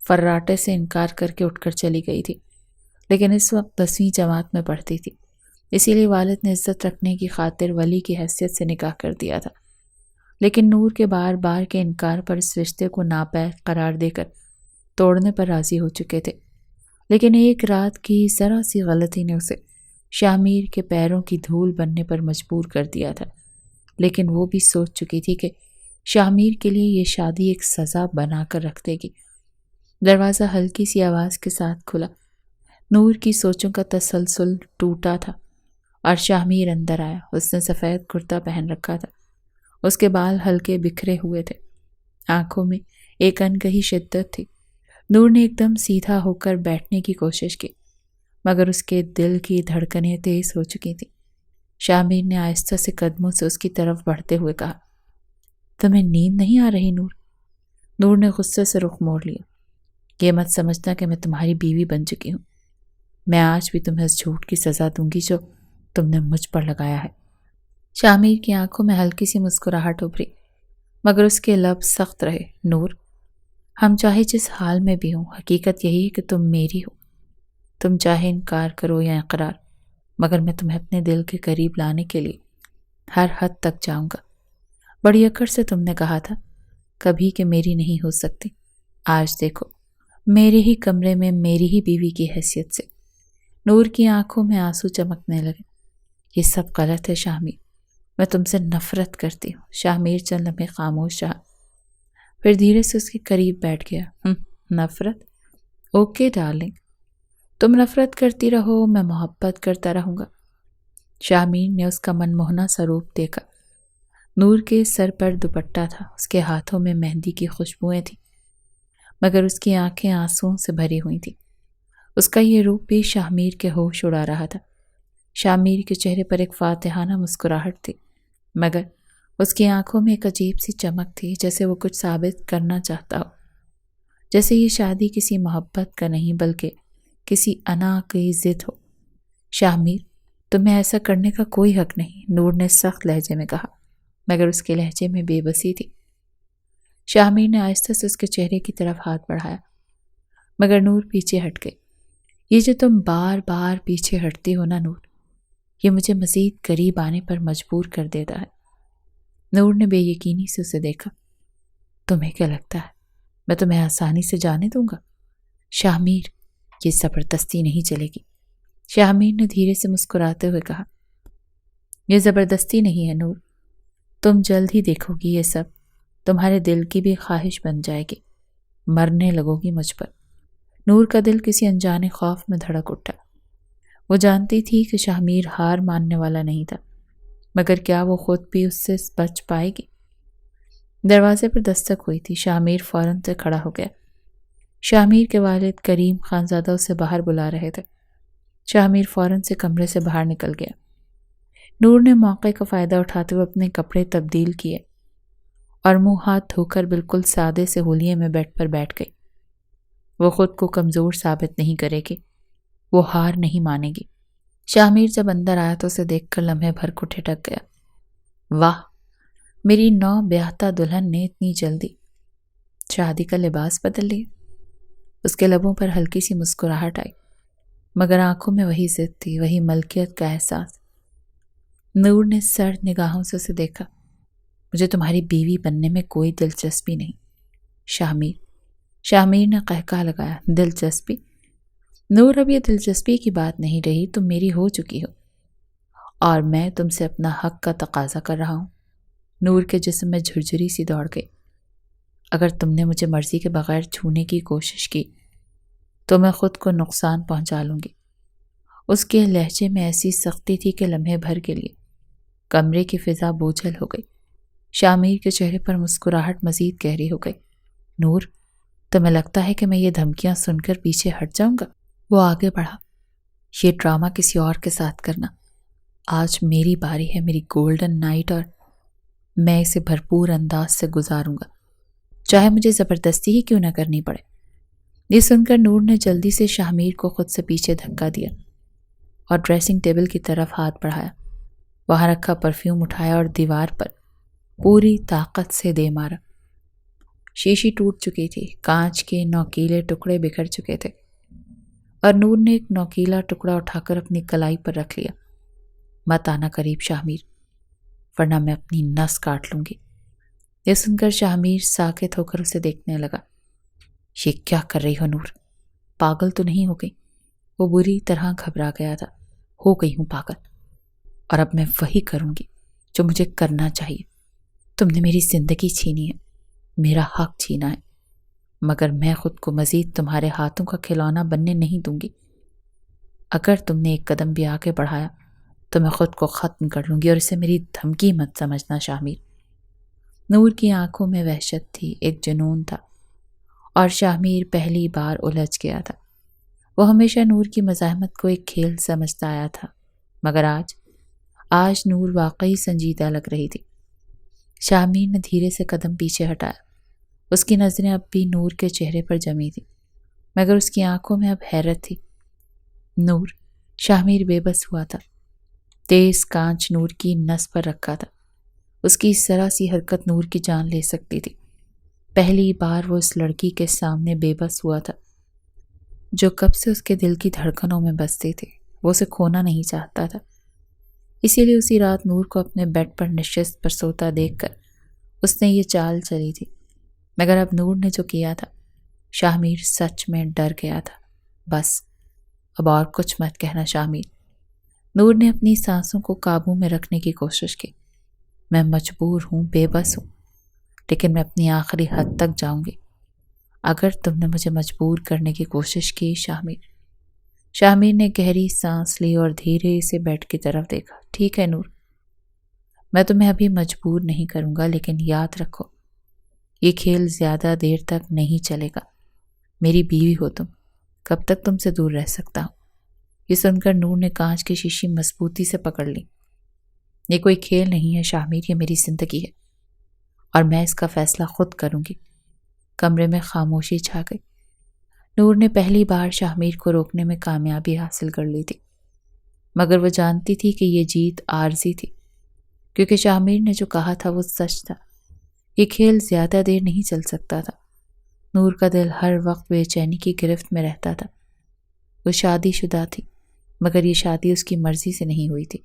فراٹے سے انکار کر کے اٹھ کر چلی گئی تھی، لیکن اس وقت 10ویں جماعت میں پڑھتی تھی، اسی لیے والد نے عزت رکھنے کی خاطر ولی کی حیثیت سے نکاح کر دیا تھا۔ لیکن نور کے بار بار کے انکار پر اس رشتے کو ناپید قرار دے کر توڑنے پر راضی ہو چکے تھے، لیکن ایک رات کی ذرا سی غلطی نے اسے شاہمیر کے پیروں کی دھول بننے پر مجبور کر دیا تھا۔ لیکن وہ بھی سوچ چکی تھی کہ شاہمیر کے لیے یہ شادی ایک سزا بنا کر رکھ دے گی۔ دروازہ ہلکی سی آواز کے ساتھ کھلا، نور کی سوچوں کا تسلسل ٹوٹا تھا اور شاہمیر اندر آیا۔ اس نے سفید کرتا پہن رکھا تھا، اس کے بال ہلکے بکھرے ہوئے تھے، آنکھوں میں ایک انکہی شدت تھی۔ نور نے ایک دم سیدھا ہو کر بیٹھنے کی کوشش کی، مگر اس کے دل کی دھڑکنیں تیز ہو چکی تھیں۔ شاہمیر نے آہستہ سے قدموں سے اس کی طرف بڑھتے ہوئے کہا، تمہیں نیند نہیں آ رہی نور؟ نور نے غصے سے رخ موڑ لیا، یہ مت سمجھنا کہ میں تمہاری بیوی بن چکی ہوں، میں آج بھی تمہیں اس جھوٹ کی سزا دوں گی جو تم نے مجھ پر لگایا ہے۔ شاہمیر کی آنکھوں میں ہلکی سی مسکراہٹ ابھری، مگر اس کے لب سخت رہے۔ نور، ہم چاہے جس حال میں بھی ہوں، حقیقت یہی ہے کہ تم میری ہو۔ تم چاہے انکار کرو یا اقرار، مگر میں تمہیں اپنے دل کے قریب لانے کے لیے ہر حد تک جاؤں گا۔ بڑی اکڑ سے تم نے کہا تھا کبھی کہ میری نہیں ہو سکتی، آج دیکھو میرے ہی کمرے میں میری ہی بیوی کی حیثیت سے۔ نور کی آنکھوں میں آنسو چمکنے لگے۔ یہ سب غلط ہے شاہمیر، میں تم سے نفرت کرتی ہوں۔ شاہمیر چند لمحے خاموش رہا، پھر دھیرے سے اس کے قریب بیٹھ گیا۔ نفرت؟ اوکے ڈارلنگ، تم نفرت کرتی رہو، میں محبت کرتا رہوں گا۔ شاہمیر نے اس کا من موہنا سا روپ دیکھا۔ نور کے سر پر دوپٹہ تھا، اس کے ہاتھوں میں مہندی کی خوشبوئیں تھیں، مگر اس کی آنکھیں آنسوؤں سے بھری ہوئی تھیں۔ اس کا یہ روپ بھی شاہمیر کے ہوش اڑا رہا تھا۔ شاہمیر کے چہرے پر ایک فاتحانہ مسکراہٹ تھی، مگر اس کی آنکھوں میں ایک عجیب سی چمک تھی، جیسے وہ کچھ ثابت کرنا چاہتا ہو، جیسے یہ شادی کسی محبت کا نہیں بلکہ کسی انا کی ضد ہو۔ شاہمیر، تمہیں ایسا کرنے کا کوئی حق نہیں، نور نے سخت لہجے میں کہا، مگر اس کے لہجے میں بے بسی تھی۔ شاہمیر نے آہستہ سے اس کے چہرے کی طرف ہاتھ بڑھایا، مگر نور پیچھے ہٹ گئی۔ یہ جو تم بار بار پیچھے ہٹتی ہو نا نور، یہ مجھے مزید قریب آنے پر مجبور کر دیتا ہے۔ نور نے بے یقینی سے اسے دیکھا۔ تمہیں کیا لگتا ہے میں تمہیں آسانی سے جانے دوں گا؟ شاہمیر، یہ زبردستی نہیں چلے گی۔ شاہمیر نے دھیرے سے مسکراتے ہوئے کہا، یہ زبردستی نہیں ہے نور، تم جلد ہی دیکھو گی یہ سب تمہارے دل کی بھی خواہش بن جائے گی، مرنے لگو گی مجھ پر۔ نور کا دل کسی انجانے خوف میں دھڑک اٹھا۔ وہ جانتی تھی کہ شاہمیر ہار ماننے والا نہیں تھا، مگر کیا وہ خود بھی اس سے بچ پائے گی؟ دروازے پر دستک ہوئی تھی، شاہمیر فوراً سے کھڑا ہو گیا۔ شاہمیر کے والد کریم خانزادہ اسے باہر بلا رہے تھے۔ شاہمیر فوراً سے کمرے سے باہر نکل گیا۔ نور نے موقع کا فائدہ اٹھاتے ہوئے اپنے کپڑے تبدیل کیے اور منہ ہاتھ دھو کر بالکل سادے سے ہولیے میں بیڈ پر بیٹھ گئی۔ وہ خود کو کمزور ثابت نہیں کرے گی، وہ ہار نہیں مانے گی۔ شاہمیر جب اندر آیا تو اسے دیکھ کر لمحے بھر کو ٹھٹک گیا۔ واہ، میری نو بیاہتا دلہن نے اتنی جلدی شادی کا لباس بدل لیا۔ اس کے لبوں پر ہلکی سی مسکراہٹ آئی، مگر آنکھوں میں وہی ضد تھی، وہی ملکیت کا احساس۔ نور نے سرد نگاہوں سے اسے دیکھا۔ مجھے تمہاری بیوی بننے میں کوئی دلچسپی نہیں شاہمیر۔ شاہمیر نے قہقہ لگایا، دلچسپی؟ نور، اب یہ دلچسپی کی بات نہیں رہی، تم میری ہو چکی ہو اور میں تم سے اپنا حق کا تقاضا کر رہا ہوں۔ نور کے جسم میں جھرجھری سی دوڑ گئی۔ اگر تم نے مجھے مرضی کے بغیر چھونے کی کوشش کی تو میں خود کو نقصان پہنچا لوں گی۔ اس کے لہجے میں ایسی سختی تھی کہ لمحے بھر کے لیے کمرے کی فضا بوجھل ہو گئی۔ شاہمیر کے چہرے پر مسکراہٹ مزید گہری ہو گئی۔ نور، تمہیں لگتا ہے کہ میں یہ دھمکیاں سن کر پیچھے ہٹ جاؤں گا؟ وہ آگے بڑھا، یہ ڈرامہ کسی اور کے ساتھ کرنا۔ آج میری باری ہے، میری گولڈن نائٹ، اور میں اسے بھرپور انداز سے گزاروں گا۔ چاہے مجھے زبردستی ہی کیوں نہ کرنی پڑے۔ یہ سن کر نور نے جلدی سے شاہمیر کو خود سے پیچھے دھکا دیا اور ڈریسنگ ٹیبل کی طرف ہاتھ بڑھایا، وہاں رکھا پرفیوم اٹھایا اور دیوار پر پوری طاقت سے دے مارا۔ شیشی ٹوٹ چکی تھی، کانچ کے نوکیلے ٹکڑے بکھر چکے تھے اور نور نے ایک نوکیلا ٹکڑا اٹھا کر اپنی کلائی پر رکھ لیا۔ مت آنا قریب شاہمیر، ورنہ میں اپنی نس کاٹ لوں گی۔ یہ سن کر شاہمیر ساکت ہو کر اسے دیکھنے لگا۔ یہ کیا کر رہی ہو نور؟ پاگل تو نہیں ہو گئی؟ وہ بری طرح گھبرا گیا تھا۔ ہو گئی ہوں پاگل، اور اب میں وہی کروں گی جو مجھے کرنا چاہیے۔ تم نے میری زندگی چھینی ہے، میرا حق چھینا ہے، مگر میں خود کو مزید تمہارے ہاتھوں کا کھلونا بننے نہیں دوں گی۔ اگر تم نے ایک قدم بھی آگے بڑھایا تو میں خود کو ختم کر لوں گی، اور اسے میری دھمکی مت سمجھنا شاہمیر۔ نور کی آنکھوں میں وحشت تھی، ایک جنون تھا، اور شاہمیر پہلی بار الجھ گیا تھا۔ وہ ہمیشہ نور کی مزاحمت کو ایک کھیل سمجھتا آیا تھا، مگر آج نور واقعی سنجیدہ لگ رہی تھی۔ شاہمیر نے دھیرے سے قدم پیچھے ہٹایا۔ اس کی نظریں اب بھی نور کے چہرے پر جمی تھیں، مگر اس کی آنکھوں میں اب حیرت تھی۔ نور، شاہمیر بے بس ہوا تھا۔ تیز کانچ نور کی نس پر رکھا تھا۔ اس کی اس ذرا سی حرکت نور کی جان لے سکتی تھی۔ پہلی بار وہ اس لڑکی کے سامنے بے بس ہوا تھا جو کب سے اس کے دل کی دھڑکنوں میں بستی تھی۔ وہ اسے کھونا نہیں چاہتا تھا، اسی لیے اسی رات نور کو اپنے بیڈ پر نشست پر سوتا دیکھ کر اس نے یہ چال چلی تھی۔ مگر اب نور نے جو کیا تھا، شاہمیر سچ میں ڈر گیا تھا۔ بس اب اور کچھ مت کہنا شاہمیر۔ نور نے اپنی سانسوں کو قابو میں رکھنے کی کوشش کی۔ میں مجبور ہوں، بے بس ہوں، لیکن میں اپنی آخری حد تک جاؤں گی اگر تم نے مجھے مجبور کرنے کی کوشش کی شاہمیر۔ شاہمیر نے گہری سانس لی اور دھیرے سے بیڈ کی طرف دیکھا۔ ٹھیک ہے نور، میں تمہیں ابھی مجبور نہیں کروں گا، لیکن یاد رکھو یہ کھیل زیادہ دیر تک نہیں چلے گا۔ میری بیوی ہو تم، کب تک تم سے دور رہ سکتا ہوں؟ یہ سن کر نور نے کانچ کی شیشی مضبوطی سے پکڑ لی۔ یہ کوئی کھیل نہیں ہے شاہمیر، یہ میری زندگی ہے اور میں اس کا فیصلہ خود کروں گی۔ کمرے میں خاموشی چھا گئی۔ نور نے پہلی بار شاہمیر کو روکنے میں کامیابی حاصل کر لی تھی، مگر وہ جانتی تھی کہ یہ جیت عارضی تھی، کیونکہ شاہمیر نے جو کہا تھا وہ سچ تھا۔ یہ کھیل زیادہ دیر نہیں چل سکتا تھا۔ نور کا دل ہر وقت بے چینی کی گرفت میں رہتا تھا۔ وہ شادی شدہ تھی، مگر یہ شادی اس کی مرضی سے نہیں ہوئی تھی۔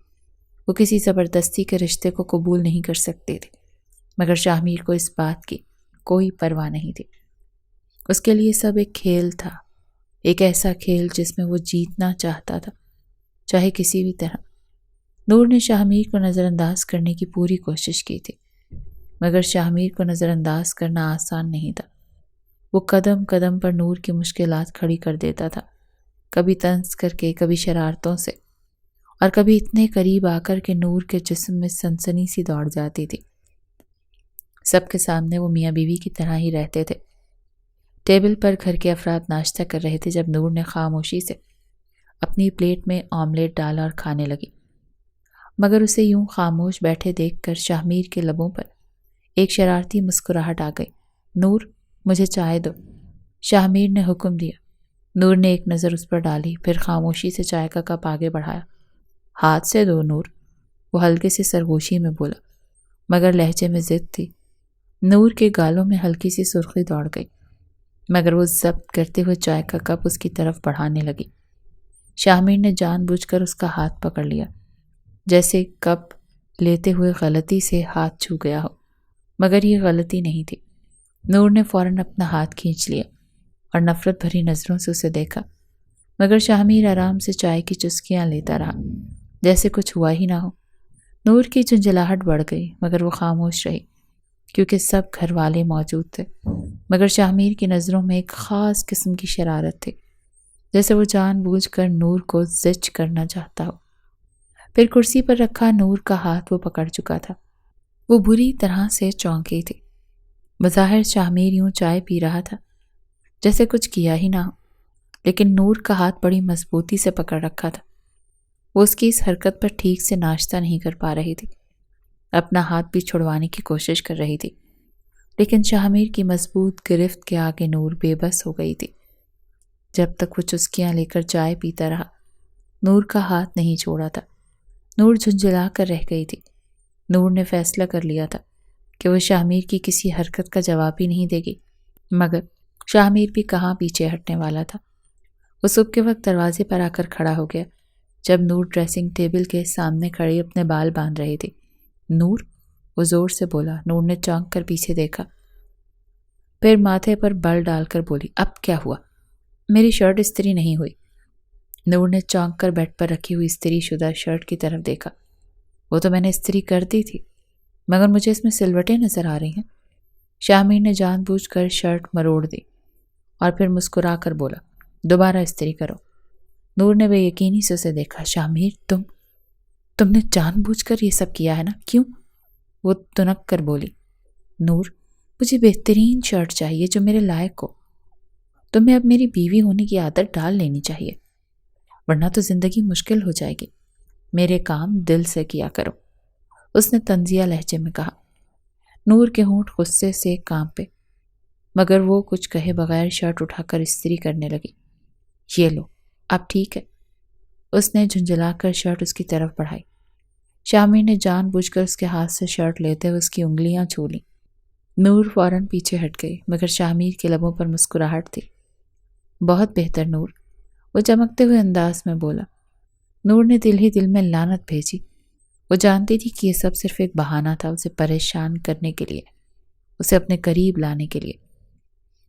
وہ کسی زبردستی کے رشتے کو قبول نہیں کر سکتی تھی، مگر شاہمیر کو اس بات کی کوئی پرواہ نہیں تھی۔ اس کے لیے سب ایک کھیل تھا، ایک ایسا کھیل جس میں وہ جیتنا چاہتا تھا، چاہے کسی بھی طرح۔ نور نے شاہمیر کو نظر انداز کرنے کی پوری کوشش کی تھی، مگر شاہمیر کو نظر انداز کرنا آسان نہیں تھا۔ وہ قدم قدم پر نور کی مشکلات کھڑی کر دیتا تھا، کبھی طنز کر کے، کبھی شرارتوں سے، اور کبھی اتنے قریب آ کر کہ نور کے جسم میں سنسنی سی دوڑ جاتی تھی۔ سب کے سامنے وہ میاں بیوی کی طرح ہی رہتے تھے۔ ٹیبل پر گھر کے افراد ناشتہ کر رہے تھے جب نور نے خاموشی سے اپنی پلیٹ میں آملیٹ ڈالا اور کھانے لگی، مگر اسے یوں خاموش بیٹھے دیکھ کر شاہمیر کے لبوں پر ایک شرارتی مسکراہٹ آ گئی۔ نور، مجھے چائے دو، شاہمیر نے حکم دیا۔ نور نے ایک نظر اس پر ڈالی، پھر خاموشی سے چائے کا کپ آگے بڑھایا۔ ہاتھ سے دو نور، وہ ہلکے سے سرگوشی میں بولا، مگر لہجے میں ضد تھی۔ نور کے گالوں میں ہلکی سی سرخی دوڑ گئی، مگر وہ ضبط کرتے ہوئے چائے کا کپ اس کی طرف بڑھانے لگی۔ شاہمیر نے جان بوجھ کر اس کا ہاتھ پکڑ لیا، جیسے کپ لیتے ہوئے غلطی سے ہاتھ چھو گیا ہو، مگر یہ غلطی نہیں تھی۔ نور نے فوراً اپنا ہاتھ کھینچ لیا اور نفرت بھری نظروں سے اسے دیکھا، مگر شاہمیر آرام سے چائے کی چسکیاں لیتا رہا، جیسے کچھ ہوا ہی نہ ہو۔ نور کی جھنجھلاہٹ بڑھ گئی، مگر وہ خاموش رہی، کیونکہ سب گھر والے موجود تھے، مگر شاہمیر کی نظروں میں ایک خاص قسم کی شرارت تھی، جیسے وہ جان بوجھ کر نور کو زج کرنا چاہتا ہو۔ پھر کرسی پر رکھا نور کا ہاتھ وہ پکڑ چکا تھا۔ وہ بری طرح سے چونکی تھی۔ بظاہر شاہمیر یوں چائے پی رہا تھا جیسے کچھ کیا ہی نہ ہو، لیکن نور کا ہاتھ بڑی مضبوطی سے پکڑ رکھا تھا۔ وہ اس کی اس حرکت پر ٹھیک سے ناشتہ نہیں کر پا رہی تھی، اپنا ہاتھ بھی چھڑوانے کی کوشش کر رہی تھی۔ لیکن شاہمیر کی مضبوط گرفت کے آگے نور بے بس ہو گئی تھی۔ جب تک وہ چسکیاں لے کر چائے پیتا رہا، نور کا ہاتھ نہیں چھوڑا تھا۔ نور جھنجھلا کر رہ گئی تھی۔ نور نے فیصلہ کر لیا تھا کہ وہ شاہمیر کی کسی حرکت کا جواب ہی نہیں دے گی، مگر شاہمیر بھی کہاں پیچھے ہٹنے والا تھا۔ وہ صبح کے وقت دروازے پر آ کر کھڑا ہو گیا جب نور ڈریسنگ ٹیبل کے سامنے کھڑی اپنے بال باندھ رہی تھی۔ نور، وہ زور سے بولا۔ نور نے چونک کر پیچھے دیکھا، پھر ماتھے پر بل ڈال کر بولی، اب کیا ہوا؟ میری شرٹ استری نہیں ہوئی۔ نور نے چونک کر بیڈ پر رکھی ہوئی استری شدہ شرٹ کی طرف دیکھا۔ وہ تو میں نے استری کر دی تھی، مگر مجھے اس میں سلوٹیں نظر آ رہی ہیں۔ شاہمیر نے جان بوجھ کر شرٹ مروڑ دی اور پھر مسکرا کر بولا، دوبارہ استری کرو۔ نور نے بے یقینی سے اسے دیکھا۔ شاہمیر، تم نے جان بوجھ کر یہ سب کیا ہے نا؟ کیوں؟ وہ تنک کر بولی۔ نور، مجھے بہترین شرٹ چاہیے جو میرے لائق ہو۔ تمہیں اب میری بیوی ہونے کی عادت ڈال لینی چاہیے، ورنہ تو زندگی مشکل ہو جائے گی۔ میرے کام دل سے کیا کرو، اس نے طنزیہ لہجے میں کہا۔ نور کے ہونٹ غصے سے کانپے، مگر وہ کچھ کہے بغیر شرٹ اٹھا کر استری کرنے لگی۔ یہ لو، اب ٹھیک ہے، اس نے جھنجھلا کر شرٹ اس کی طرف بڑھائی۔ شاہمیر نے جان بوجھ کر اس کے ہاتھ سے شرٹ لیتے ہوئے اس کی انگلیاں چھو لیں۔ نور فوراً پیچھے ہٹ گئی، مگر شاہمیر کے لبوں پر مسکراہٹ تھی۔ بہت بہتر نور، وہ چمکتے ہوئے انداز میں بولا۔ نور نے دل ہی دل میں لعنت بھیجی۔ وہ جانتی تھی کہ یہ سب صرف ایک بہانہ تھا اسے پریشان کرنے کے لیے، اسے اپنے قریب لانے کے لیے۔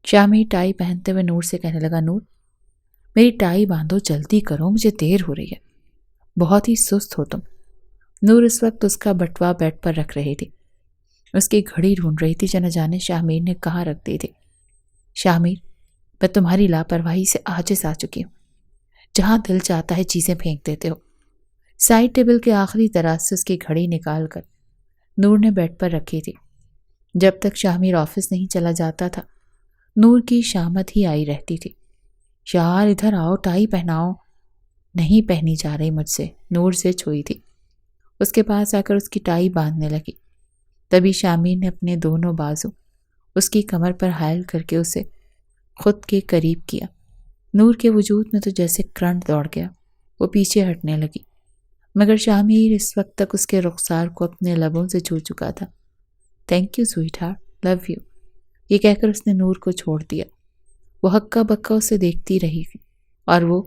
شاہمیر ٹائی پہنتے ہوئے نور سے کہنے لگا، نور، میری ٹائی باندھو، جلدی کرو، مجھے دیر ہو رہی ہے، بہت ہی سست ہو تم۔ نور اس وقت اس کا بٹوا بیڈ پر رکھ رہی تھی، اس کی گھڑی ڈھونڈ رہی تھی جو نہ جانے شاہمیر نے کہاں رکھ دی تھی۔ شاہمیر، میں تمہاری لاپرواہی سے عاجز آ چکی ہوں، جہاں دل چاہتا ہے چیزیں پھینک دیتے ہو۔ سائڈ ٹیبل کے آخری دراز سے اس کی گھڑی نکال کر نور نے بیڈ پر رکھی تھی۔ جب تک شاہمیر آفس نہیں چلا جاتا تھا، نور کی شامت ہی آئی رہتی تھی، یار ادھر آؤ، ٹائی پہناؤ۔ نہیں پہنی جا رہی مجھ سے، نور سے چھوئی تھی۔ اس کے پاس آ کر اس کی ٹائی باندھنے لگی۔ تبھی شاہمیر نے اپنے دونوں بازو اس کی کمر پر حائل کر کے اسے خود کے قریب کیا۔ نور کے وجود میں تو جیسے کرنٹ دوڑ گیا، وہ پیچھے ہٹنے لگی، مگر شاہمیر اس وقت تک اس کے رخسار کو اپنے لبوں سے چھو چکا تھا۔ Thank you sweetheart, love you, یہ کہہ کر اس نے نور کو چھوڑ دیا۔ وہ ہکا بکا اسے دیکھتی رہی اور وہ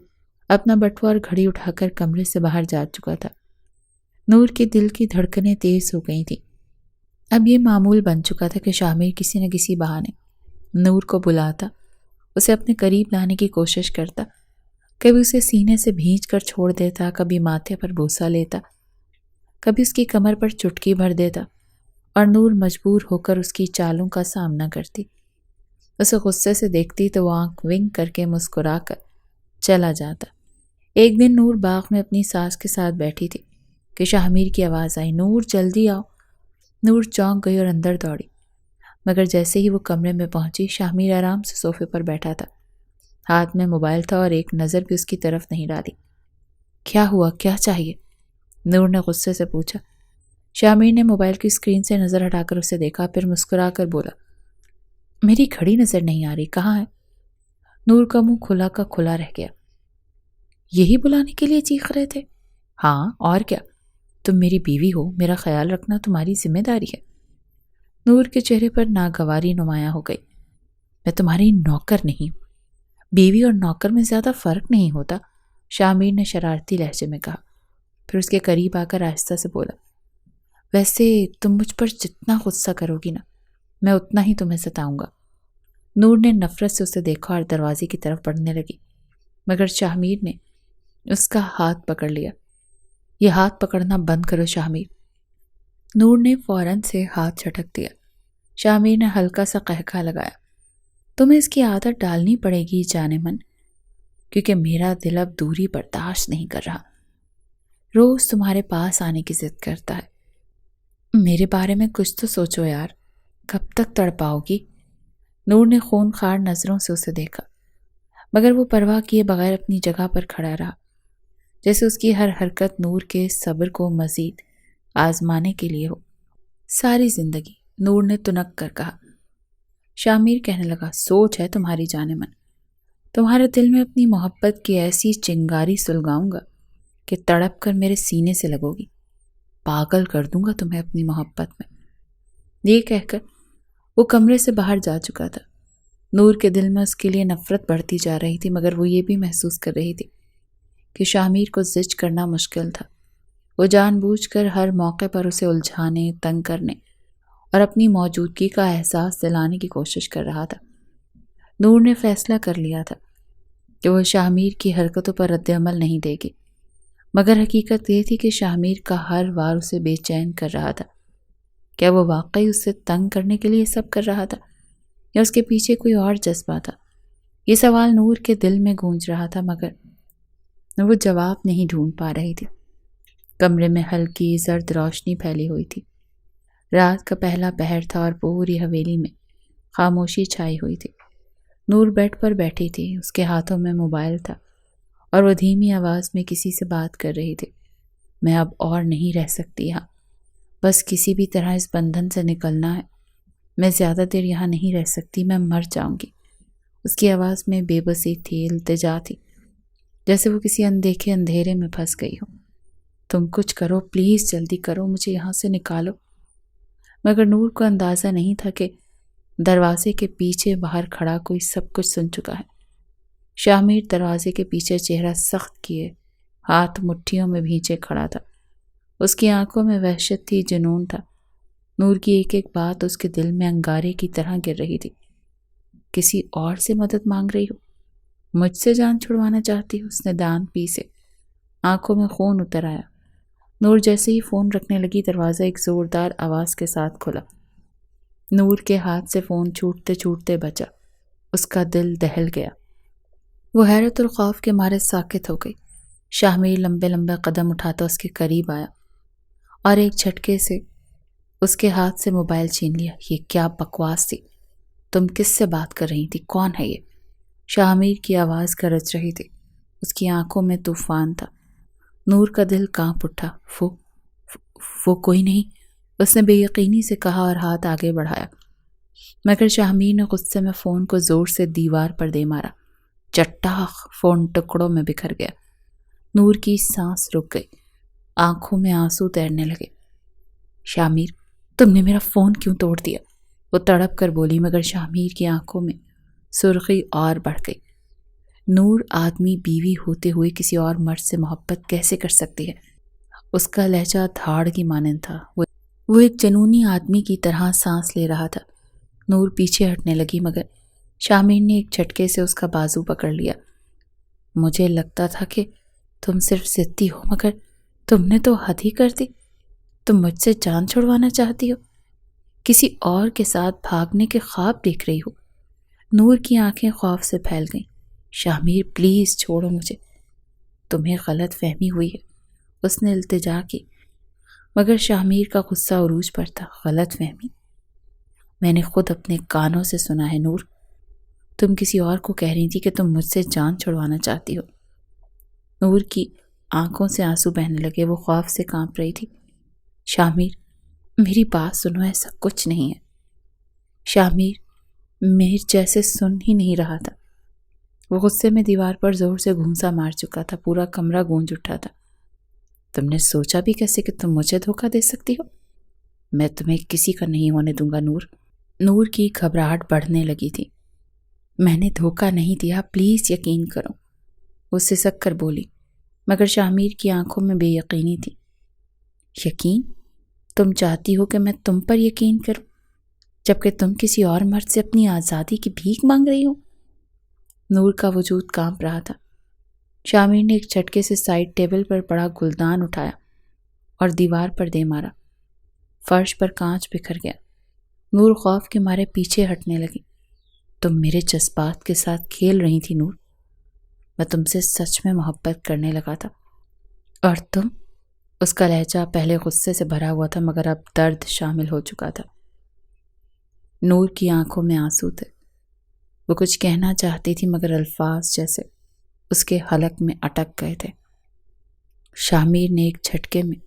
اپنا بٹوا اور گھڑی اٹھا کر کمرے سے باہر جا چکا تھا۔ نور کے دل کی دھڑکنیں تیز ہو گئی تھیں۔ اب یہ معمول بن چکا تھا کہ شاہمیر کسی نہ کسی بہانے نور کو بلاتا، اسے اپنے قریب لانے کی کوشش کرتا، کبھی اسے سینے سے بھینچ کر چھوڑ دیتا، کبھی ماتھے پر بوسہ لیتا، کبھی اس کی کمر پر چٹکی بھر دیتا، اور نور مجبور ہو کر اس کی چالوں کا سامنا کرتی۔ اسے غصے سے دیکھتی تو وہ آنکھ ونک کر کے مسکرا کر چلا جاتا۔ ایک دن نور باغ میں اپنی ساس کے ساتھ بیٹھی تھی کہ شاہمیر کی آواز آئی، نور جلدی آؤ۔ نور چونک گئی اور اندر دوڑی، مگر جیسے ہی وہ کمرے میں پہنچی، شاہمیر آرام سے صوفے پر بیٹھا تھا، ہاتھ میں موبائل تھا اور ایک نظر بھی اس کی طرف نہیں ڈالی۔ کیا ہوا، کیا چاہیے؟ نور نے غصے سے پوچھا۔ شاہمیر نے موبائل کی اسکرین سے نظر ہٹا کر اسے دیکھا، پھر مسکرا کر بولا، میری گھڑی نظر نہیں آ رہی، کہاں ہے؟ نور کا منہ کھلا کا کھلا رہ گیا۔ یہی بلانے کے لیے چیخ رہے تھے؟ ہاں اور کیا، تم میری بیوی ہو، میرا خیال رکھنا تمہاری ذمہ داری ہے۔ نور کے چہرے پر ناگواری نمایاں ہو گئی۔ میں تمہاری نوکر نہیں ہوں، بیوی اور نوکر میں زیادہ فرق نہیں ہوتا، شاہمیر نے شرارتی لہجے میں کہا، پھر اس کے قریب آ کر آہستہ سے بولا، ویسے تم مجھ پر جتنا غصہ کرو گی نا، میں اتنا ہی تمہیں ستاؤں گا۔ نور نے نفرت سے اسے دیکھا اور دروازے کی طرف بڑھنے لگی، مگر شاہمیر نے اس کا ہاتھ پکڑ لیا۔ یہ ہاتھ پکڑنا بند کرو شاہمیر۔ نور نے فوراً سے ہاتھ جھٹک دیا۔ شاہمیر نے ہلکا سا قہقہ لگایا، تمہیں اس کی عادت ڈالنی پڑے گی جانے من، کیونکہ میرا دل اب دوری برداشت نہیں کر رہا، روز تمہارے پاس آنے کی ضد کرتا ہے۔ میرے بارے میں کچھ تو سوچو یار، کب تک تڑپاؤ گی؟ نور نے خونخوار نظروں سے اسے دیکھا، مگر وہ پرواہ کیے بغیر اپنی جگہ پر کھڑا رہا، جیسے اس کی ہر حرکت نور کے صبر کو مزید آزمانے کے لیے ہو۔ ساری زندگی، نور نے تنک کر کہا، شامیر کہنے لگا، سوچ ہے تمہاری جان من، تمہارے دل میں اپنی محبت کی ایسی چنگاری سلگاؤں گا کہ تڑپ کر میرے سینے سے لگو گی، پاگل کر دوں گا تمہیں اپنی محبت میں۔ یہ کہہ کر وہ کمرے سے باہر جا چکا تھا۔ نور کے دل میں اس کے لیے نفرت بڑھتی جا رہی تھی، مگر وہ یہ بھی محسوس کر رہی تھی کہ شامیر کو زج کرنا مشکل تھا۔ وہ جان بوجھ کر ہر موقع پر اسے الجھانے، تنگ کرنے اور اپنی موجودگی کا احساس دلانے کی کوشش کر رہا تھا۔ نور نے فیصلہ کر لیا تھا کہ وہ شامیر کی حرکتوں پر رد عمل نہیں دے گی، مگر حقیقت یہ تھی کہ شامیر کا ہر وار اسے بے چین کر رہا تھا۔ کیا وہ واقعی اسے تنگ کرنے کے لیے سب کر رہا تھا یا اس کے پیچھے کوئی اور جذبہ تھا؟ یہ سوال نور کے دل میں گونج رہا تھا، مگر وہ جواب نہیں ڈھونڈ پا رہی تھی۔ کمرے میں ہلکی زرد روشنی پھیلی ہوئی تھی۔ رات کا پہلا پہر تھا اور پوری حویلی میں خاموشی چھائی ہوئی تھی۔ نور بیڈ پر بیٹھی تھی، اس کے ہاتھوں میں موبائل تھا اور وہ دھیمی آواز میں کسی سے بات کر رہی تھی۔ میں اب اور نہیں رہ سکتی یہاں، بس کسی بھی طرح اس بندھن سے نکلنا ہے۔ میں زیادہ دیر یہاں نہیں رہ سکتی، میں مر جاؤں گی۔ اس کی آواز میں بے بسی تھی، التجا تھی، جیسے وہ کسی اندیکھے اندھیرے میں پھنس گئی ہو۔ تم کچھ کرو پلیز، جلدی کرو، مجھے یہاں سے نکالو۔ مگر نور کو اندازہ نہیں تھا کہ دروازے کے پیچھے باہر کھڑا کوئی سب کچھ سن چکا ہے۔ شامیر دروازے کے پیچھے چہرہ سخت کیے، ہاتھ مٹھیوں میں بھینچے کھڑا تھا۔ اس کی آنکھوں میں وحشت تھی، جنون تھا۔ نور کی ایک ایک بات اس کے دل میں انگارے کی طرح گر رہی تھی۔ کسی اور سے مدد مانگ رہی ہو؟ مجھ سے جان چھڑوانا چاہتی ہو؟ اس نے دان پیسے، آنکھوں میں خون اتر آیا۔ نور جیسے ہی فون رکھنے لگی، دروازہ ایک زوردار آواز کے ساتھ کھلا۔ نور کے ہاتھ سے فون چھوٹتے چھوٹتے بچا۔ اس کا دل دہل گیا۔ وہ حیرت اور خوف کے مارے ساکت ہو گئی۔ شامیر لمبے لمبے قدم اٹھاتا اس کے قریب آیا اور ایک جھٹکے سے اس کے ہاتھ سے موبائل چھین لیا۔ یہ کیا بکواس تھی؟ تم کس سے بات کر رہی تھی؟ کون ہے یہ؟ شامیر کی آواز گرج رہی تھی، اس کی آنکھوں میں طوفان تھا۔ نور کا دل کانپ اٹھا۔ وہ کوئی نہیں، اس نے بے یقینی سے کہا اور ہاتھ آگے بڑھایا، مگر شامیر نے غصے میں فون کو زور سے دیوار پر دے مارا۔ چٹاخ! فون ٹکڑوں میں بکھر گیا۔ نور کی سانس رک گئی، آنکھوں میں آنسو تیرنے لگے۔ شامیر، تم نے میرا فون کیوں توڑ دیا؟ وہ تڑپ کر بولی، مگر شامیر کی آنکھوں میں سرخی اور بڑھ گئی۔ نور آدمی بیوی ہوتے ہوئے کسی اور مرد سے محبت کیسے کر سکتی ہے؟ اس کا لہجہ دھاڑ کی مانند تھا۔ وہ ایک جنونی آدمی کی طرح سانس لے رہا تھا۔ نور پیچھے ہٹنے لگی، مگر شامیر نے ایک جھٹکے سے اس کا بازو پکڑ لیا۔ مجھے لگتا تھا کہ تم صرف ضدی ہو، مگر تم نے تو حد ہی کر دی۔ تم مجھ سے جان چھڑوانا چاہتی ہو، کسی اور کے ساتھ بھاگنے کے خواب دیکھ رہی ہو۔ نور کی آنکھیں خوف سے پھیل گئیں۔ شامیر پلیز چھوڑو مجھے، تمہیں غلط فہمی ہوئی ہے، اس نے التجا کی، مگر شامیر کا غصہ عروج پر تھا۔ غلط فہمی؟ میں نے خود اپنے کانوں سے سنا ہے نور، تم کسی اور کو کہہ رہی تھی کہ تم مجھ سے جان چھڑوانا چاہتی ہو۔ نور کی آنکھوں سے آنسو بہنے لگے، وہ خوف سے کانپ رہی تھی۔ شامیر، میری بات سنو، ایسا کچھ نہیں ہے۔ شامیر میر جیسے سن ہی نہیں رہا تھا۔ وہ غصے میں دیوار پر زور سے گھونسا مار چکا تھا، پورا کمرہ گونج اٹھا تھا۔ تم نے سوچا بھی کیسے کہ تم مجھے دھوکہ دے سکتی ہو؟ میں تمہیں کسی کا نہیں ہونے دوں گا نور۔ نور کی گھبراہٹ بڑھنے لگی تھی۔ میں نے دھوکہ نہیں دیا، پلیز یقین کرو، وہ سسک کر بولی، مگر شامیر کی آنکھوں میں بے یقینی تھی۔ یقین؟ تم چاہتی ہو کہ میں تم پر یقین کروں، جبکہ تم کسی اور مرد سے اپنی آزادی کی بھیک مانگ رہی ہو؟ نور کا وجود کانپ رہا تھا۔ شامیر نے ایک جھٹکے سے سائیڈ ٹیبل پر پڑا گلدان اٹھایا اور دیوار پر دے مارا۔ فرش پر کانچ بکھر گیا۔ نور خوف کے مارے پیچھے ہٹنے لگی۔ تم میرے جذبات کے ساتھ کھیل رہی تھی نور، میں تم سے سچ میں محبت کرنے لگا تھا، اور تم؟ اس کا لہجہ پہلے غصے سے بھرا ہوا تھا، مگر اب درد شامل ہو چکا تھا۔ نور کی آنکھوں میں آنسو تھے۔ وہ کچھ کہنا چاہتی تھی، مگر الفاظ جیسے اس کے حلق میں اٹک گئے تھے۔ شامیر نے ایک جھٹکے میں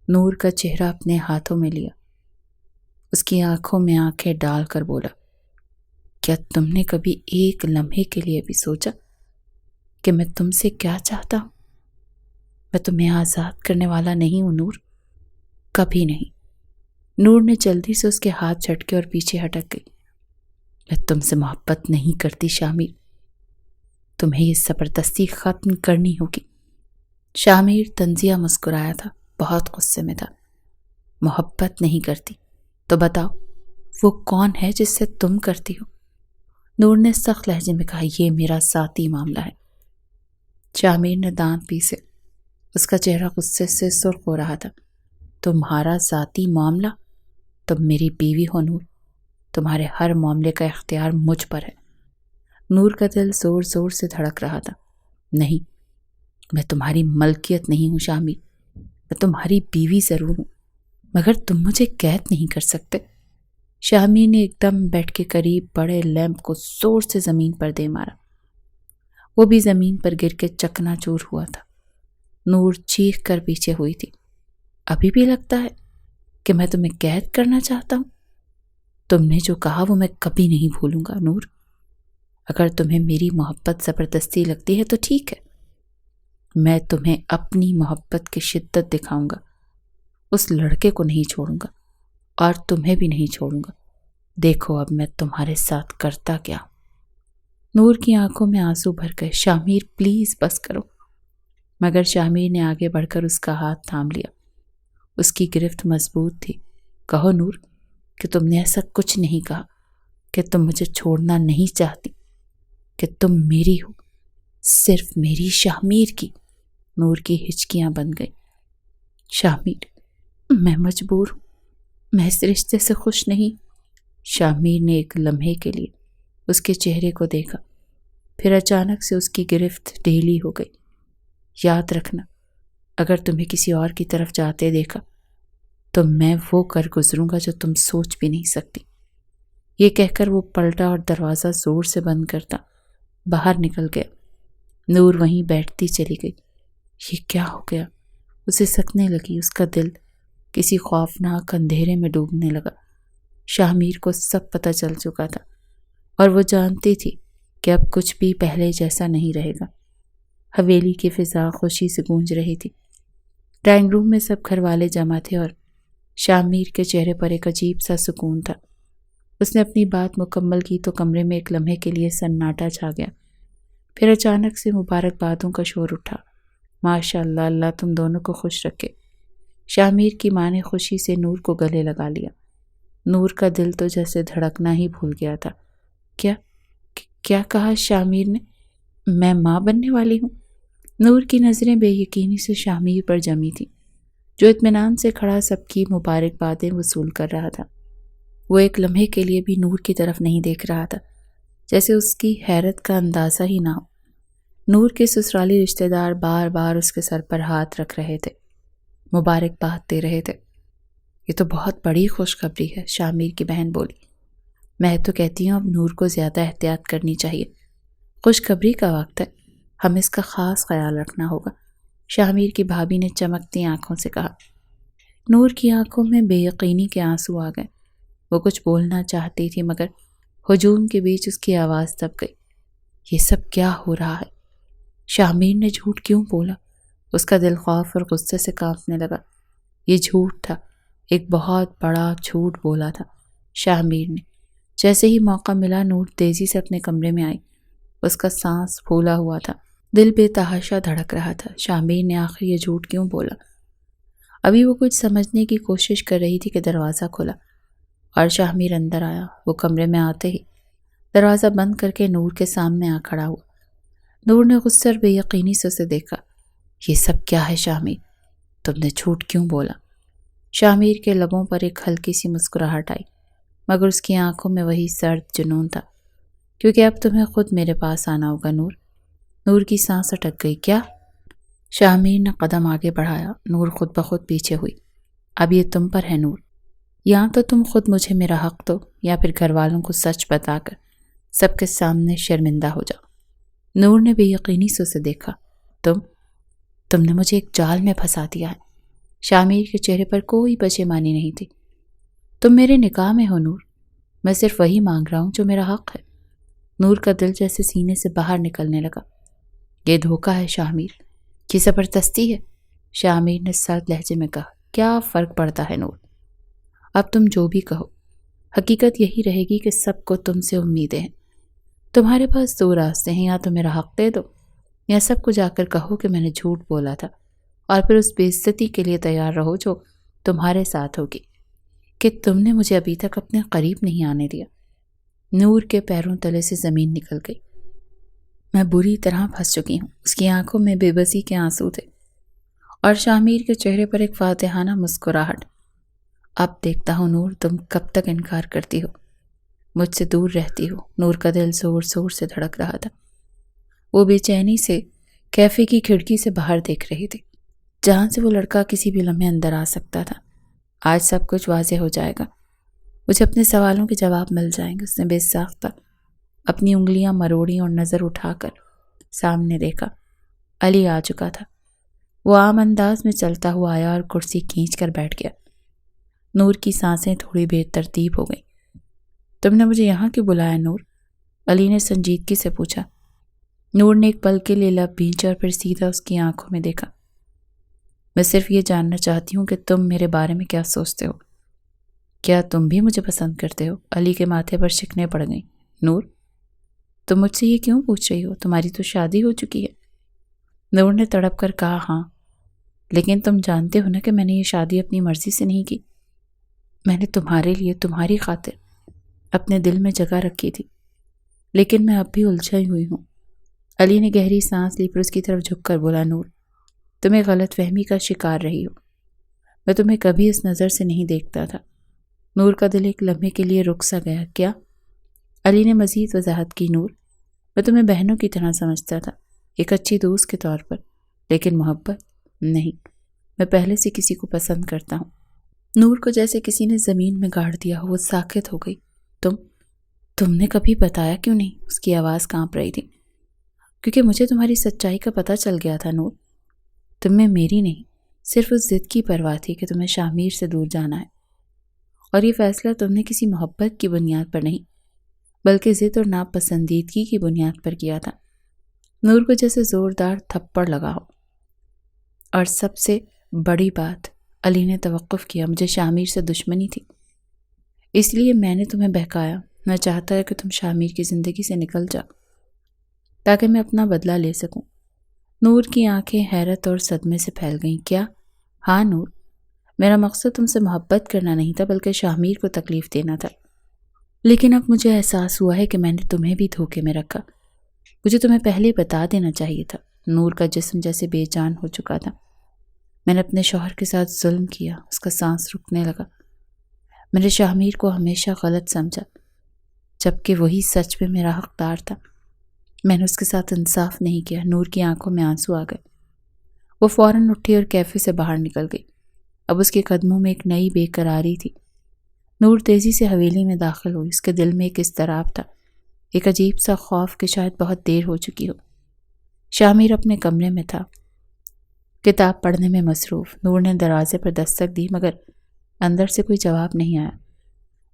نور کا چہرہ اپنے ہاتھوں میں لیا، اس کی آنکھوں میں آنکھیں ڈال کر بولا، کیا تم نے کبھی ایک لمحے کے لیے بھی سوچا کہ میں تم سے کیا چاہتا ہوں؟ میں تمہیں آزاد کرنے والا نہیں ہوں نور، کبھی نہیں۔ نور نے جلدی سے اس کے ہاتھ جھٹکے اور پیچھے ہٹک گئی۔ میں تم سے محبت نہیں کرتی شامیر، تمہیں یہ زبردستی ختم کرنی ہوگی۔ شامیر طنزیہ مسکرایا تھا، بہت غصے میں تھا۔ محبت نہیں کرتی تو بتاؤ وہ کون ہے جس سے تم کرتی ہو؟ نور نے سخت لہجے میں کہا، یہ میرا ذاتی معاملہ ہے۔ شامیر نے دانت پیسے، اس کا چہرہ غصے سے سرخ ہو رہا تھا۔ تمہارا ذاتی معاملہ؟ تم میری بیوی ہو نور، تمہارے ہر معاملے کا اختیار مجھ پر ہے۔ نور کا دل زور زور سے دھڑک رہا تھا۔ نہیں، میں تمہاری ملکیت نہیں ہوں شامیر، میں تمہاری بیوی ضرور ہوں، مگر تم مجھے قید نہیں کر سکتے۔ شامیر نے ایک دم بیڈ کے قریب بڑے لیمپ کو زور سے زمین پر دے مارا، وہ بھی زمین پر گر کے چکنا چور ہوا تھا۔ نور چیخ کر پیچھے ہوئی تھی۔ ابھی بھی لگتا ہے کہ میں تمہیں قید کرنا چاہتا ہوں؟ تم نے جو کہا وہ میں کبھی نہیں بھولوں گا نور۔ اگر تمہیں میری محبت زبردستی لگتی ہے تو ٹھیک ہے، میں تمہیں اپنی محبت کی شدت دکھاؤں گا۔ اس لڑکے کو نہیں چھوڑوں گا اور تمہیں بھی نہیں چھوڑوں گا۔ دیکھو اب میں تمہارے ساتھ کرتا کیا۔ نور کی آنکھوں میں آنسو بھر گئے۔ شامیر پلیز بس کرو۔ مگر شامیر نے آگے بڑھ کر اس کا ہاتھ تھام لیا۔ اس کی گرفت مضبوط تھی۔ کہو نور کہ تم نے ایسا کچھ نہیں کہا، کہ تم مجھے چھوڑنا نہیں چاہتی، کہ تم میری ہو، صرف میری شامیر کی۔ نور کی ہچکیاں بن گئی۔ شامیر، میں مجبور ہوں، میں اس رشتے سے خوش نہیں۔ شامیر نے ایک لمحے کے لیے اس کے چہرے کو دیکھا، پھر اچانک سے اس کی گرفت ڈھیلی ہو گئی۔ یاد رکھنا، اگر تمہیں کسی اور کی طرف جاتے دیکھا تو میں وہ کر گزروں گا جو تم سوچ بھی نہیں سکتی۔ یہ کہہ کر وہ پلٹا اور دروازہ زور سے بند کرتا باہر نکل گیا۔ نور وہیں بیٹھتی چلی گئی۔ یہ کیا ہو گیا؟ اسے سکنے لگی۔ اس کا دل کسی خوفناک اندھیرے میں ڈوبنے لگا۔ شامیر کو سب پتہ چل چکا تھا اور وہ جانتی تھی کہ اب کچھ بھی پہلے جیسا نہیں رہے گا۔ حویلی کی فضا خوشی سے گونج رہی تھی۔ ڈرائنگ روم میں سب گھر والے جمع تھے اور شامیر کے چہرے پر ایک عجیب سا سکون تھا۔ اس نے اپنی بات مکمل کی تو کمرے میں ایک لمحے کے لیے سناٹا چھا گیا۔ پھر اچانک سے مبارکبادوں کا شور اٹھا۔ ماشاء اللہ، اللہ تم دونوں کو خوش رکھے۔ شامیر کی ماں نے خوشی سے نور کو گلے لگا لیا۔ نور کا دل تو جیسے دھڑکنا ہی بھول گیا تھا۔ کیا کہا شامیر نے؟ میں ماں بننے والی ہوں؟ نور کی نظریں بے یقینی سے شامیر پر جمی تھیں، جو اطمینان سے کھڑا سب کی مبارکبادیں وصول کر رہا تھا۔ وہ ایک لمحے کے لیے بھی نور کی طرف نہیں دیکھ رہا تھا، جیسے اس کی حیرت کا اندازہ ہی نہ ہو۔ نور کے سسرالی رشتہ دار بار بار اس کے سر پر ہاتھ رکھ رہے تھے، مبارکباد دے رہے تھے۔ یہ تو بہت بڑی خوشخبری ہے، شامیر کی بہن بولی۔ میں تو کہتی ہوں اب نور کو زیادہ احتیاط کرنی چاہیے۔ خوشخبری کا وقت ہے، ہمیں اس کا خاص خیال رکھنا ہوگا، شامیر کی بھابھی نے چمکتی آنکھوں سے کہا۔ نور کی آنکھوں میں بے یقینی کے آنسو آ گئے۔ وہ کچھ بولنا چاہتی تھی مگر ہجوم کے بیچ اس کی آواز دب گئی۔ یہ سب کیا ہو رہا ہے؟ شامیر نے جھوٹ کیوں بولا؟ اس کا دل خوف اور غصے سے کانپنے لگا۔ یہ جھوٹ تھا، ایک بہت بڑا جھوٹ بولا تھا شامیر نے۔ جیسے ہی موقع ملا نور تیزی سے اپنے کمرے میں آئی۔ اس کا سانس پھولا ہوا تھا، دل بے تحاشا دھڑک رہا تھا۔ شامیر نے آخر یہ جھوٹ کیوں بولا؟ ابھی وہ کچھ سمجھنے کی کوشش کر رہی تھی کہ دروازہ کھلا اور شامیر اندر آیا۔ وہ کمرے میں آتے ہی دروازہ بند کر کے نور کے سامنے آ کھڑا ہوا۔ نور نے غصے اور بے یقینی سے اسے دیکھا۔ یہ سب کیا ہے شامیر؟ تم نے جھوٹ کیوں بولا؟ شامیر کے لبوں پر ایک ہلکی سی مسکراہٹ آئی، مگر اس کی آنکھوں میں وہی سرد جنون تھا۔ کیونکہ اب تمہیں خود میرے پاس آنا ہوگا نور۔ نور کی سانس اٹک گئی۔ کیا؟ شامیر نے قدم آگے بڑھایا۔ نور خود بخود پیچھے ہوئی۔ اب یہ تم پر ہے نور، یا تو تم خود مجھے میرا حق دو یا پھر گھر والوں کو سچ بتا کر سب کے سامنے شرمندہ ہو جاؤ۔ نور نے بے یقینی سے اسے دیکھا۔ تم نے مجھے ایک جال میں پھنسا دیا ہے۔ شامیر کے چہرے پر کوئی پشیمانی نہیں تھی۔ تم میرے نکاح میں ہو نور، میں صرف وہی مانگ رہا ہوں جو میرا حق ہے۔ نور کا دل جیسے سینے سے باہر نکلنے لگا۔ یہ دھوکہ ہے شاہ میر، یہ زبردستی ہے، شاہ میر نے سرد لہجے میں کہا۔ کیا فرق پڑتا ہے نور، اب تم جو بھی کہو، حقیقت یہی رہے گی کہ سب کو تم سے امیدیں ہیں۔ تمہارے پاس دو راستے ہیں، یا تو میرا حق دے دو یا سب کو جا کر کہو کہ میں نے جھوٹ بولا تھا، اور پھر اس بے عزتی کے لیے تیار رہو جو تمہارے ساتھ ہوگی کہ تم نے مجھے ابھی تک اپنے قریب نہیں آنے دیا۔ نور کے پیروں تلے سے زمین نکل گئی۔ میں بری طرح پھنس چکی ہوں۔ اس کی آنکھوں میں بے بسی کے آنسو تھے اور شاہ میر کے چہرے پر ایک فاتحانہ مسکراہٹ۔ اب دیکھتا ہوں نور، تم کب تک انکار کرتی ہو، مجھ سے دور رہتی ہو۔ نور کا دل زور زور سے دھڑک رہا تھا۔ وہ بے چینی سے کیفے کی کھڑکی سے باہر دیکھ رہی تھی، جہاں سے وہ لڑکا کسی بھی لمحے اندر آ سکتا تھا۔ آج سب کچھ واضح ہو جائے گا، مجھے اپنے سوالوں کے جواب مل جائیں گے۔ اس نے بے ساختہ اپنی انگلیاں مروڑی اور نظر اٹھا کر سامنے دیکھا۔ علی آ چکا تھا۔ وہ عام انداز میں چلتا ہوا آیا اور کرسی کھینچ کر بیٹھ گیا۔ نور کی سانسیں تھوڑی بے ترتیب ہو گئیں۔ تم نے مجھے یہاں کیوں بلایا نور؟ علی نے سنجیدگی سے پوچھا۔ نور نے ایک پل کے لیے لب بھینچے اور پھر سیدھا اس کی آنکھوں میں دیکھا۔ میں صرف یہ جاننا چاہتی ہوں کہ تم میرے بارے میں کیا سوچتے ہو۔ کیا تم بھی مجھے پسند کرتے ہو؟ علی کے ماتھے پر شکنیں پڑ گئیں۔ نور، تم مجھ سے یہ کیوں پوچھ رہی ہو؟ تمہاری تو شادی ہو چکی ہے۔ نور نے تڑپ کر کہا، ہاں، لیکن تم جانتے ہو نا کہ میں نے یہ شادی اپنی مرضی سے نہیں کی۔ میں نے تمہارے لیے، تمہاری خاطر اپنے دل میں جگہ رکھی تھی، لیکن میں اب بھی الجھی ہوئی ہوں۔ علی نے گہری سانس لی، پھر اس کی طرف جھک کر بولا، نور، تم ایک غلط فہمی کا شکار رہی ہو۔ میں تمہیں کبھی اس نظر سے نہیں دیکھتا تھا۔ نور کا دل ایک لمحے کے لیے رک سا گیا۔ کیا؟ علی نے مزید وضاحت کی۔ نور، میں تمہیں بہنوں کی طرح سمجھتا تھا، ایک اچھی دوست کے طور پر، لیکن محبت نہیں۔ میں پہلے سے کسی کو پسند کرتا ہوں۔ نور کو جیسے کسی نے زمین میں گاڑ دیا ہو، وہ ساکت ہو گئی۔ تم نے کبھی بتایا کیوں نہیں؟ اس کی آواز کانپ رہی تھی۔ کیونکہ مجھے تمہاری سچائی کا پتہ چل گیا تھا نور۔ تمہیں میری نہیں، صرف اس ضد کی پرواہ تھی کہ تمہیں شاہ میر سے دور جانا ہے، اور یہ فیصلہ تم نے کسی محبت کی بنیاد پر نہیں بلکہ ضد اور ناپسندیدگی کی بنیاد پر کیا تھا۔ نور کو جیسے زوردار تھپڑ لگا ہو۔ اور سب سے بڑی بات، علی نے توقف کیا، مجھے شاہ میر سے دشمنی تھی، اس لیے میں نے تمہیں بہکایا۔ میں چاہتا ہے کہ تم شاہ میر کی زندگی سے نکل جاؤ تاکہ میں اپنا بدلہ لے سکوں۔ نور کی آنکھیں حیرت اور صدمے سے پھیل گئیں۔ کیا؟ ہاں نور، میرا مقصد تم سے محبت کرنا نہیں تھا بلکہ شاہ میر کو تکلیف دینا تھا، لیکن اب مجھے احساس ہوا ہے کہ میں نے تمہیں بھی دھوکے میں رکھا۔ مجھے تمہیں پہلے بتا دینا چاہیے تھا۔ نور کا جسم جیسے بے جان ہو چکا تھا۔ میں نے اپنے شوہر کے ساتھ ظلم کیا۔ اس کا سانس رکنے لگا۔ میں نے شاہ میر کو ہمیشہ غلط سمجھا، جبکہ وہی سچ میں میرا حقدار تھا۔ میں نے اس کے ساتھ انصاف نہیں کیا۔ نور کی آنکھوں میں آنسو آ گئے۔ وہ فوراً اٹھی اور کیفے سے باہر نکل گئی۔ اب اس کے قدموں میں ایک نئی بے قراری تھی۔ نور تیزی سے حویلی میں داخل ہوئی۔ اس کے دل میں ایک اضطراب تھا، ایک عجیب سا خوف کہ شاید بہت دیر ہو چکی ہو۔ شاہ میر اپنے کمرے میں تھا، کتاب پڑھنے میں مصروف۔ نور نے دروازے پر دستک دی مگر اندر سے کوئی جواب نہیں آیا۔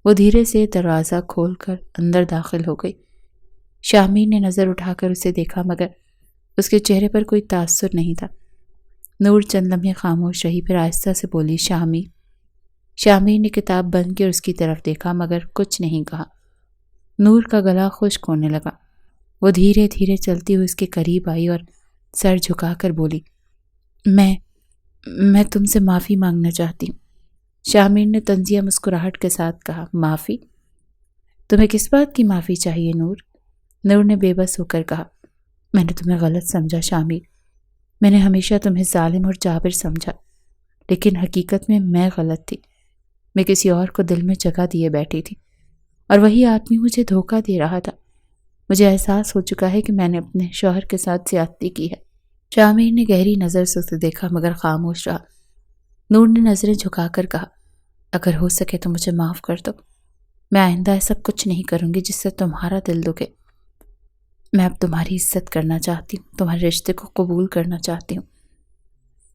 وہ دھیرے سے دروازہ کھول کر اندر داخل ہو گئی۔ شاہ میر نے نظر اٹھا کر اسے دیکھا مگر اس کے چہرے پر کوئی تاثر نہیں تھا۔ نور چند لمحے خاموش رہی، پھر آہستہ سے بولی، شاہ میر۔ شاہ میر نے کتاب بند کی اور اس کی طرف دیکھا مگر کچھ نہیں کہا۔ نور کا گلا خشک ہونے لگا۔ وہ دھیرے دھیرے چلتی ہوئی اس کے قریب آئی اور سر جھکا کر بولی، میں تم سے معافی مانگنا چاہتی ہوں۔ شاہ میر نے طنزیہ مسکراہٹ کے ساتھ کہا، معافی؟ تمہیں کس بات کی معافی چاہیے نور؟ نور نے بے بس ہو کر کہا، میں نے تمہیں غلط سمجھا شاہ میر۔ میں نے ہمیشہ تمہیں ظالم اور جابر سمجھا، لیکن حقیقت میں غلط تھی۔ میں کسی اور کو دل میں جگہ دیے بیٹھی تھی اور وہی آدمی مجھے دھوکہ دے رہا تھا۔ مجھے احساس ہو چکا ہے کہ میں نے اپنے شوہر کے ساتھ زیادتی کی ہے۔ شاہ میر نے گہری نظر سے اسے دیکھا مگر خاموش رہا۔ نور نے نظریں جھکا کر کہا، اگر ہو سکے تو مجھے معاف کر دو۔ میں آئندہ ایسا کچھ نہیں کروں گی جس سے تمہارا دل دکھے۔ میں اب تمہاری عزت کرنا چاہتی ہوں، تمہارے رشتے کو قبول کرنا چاہتی ہوں۔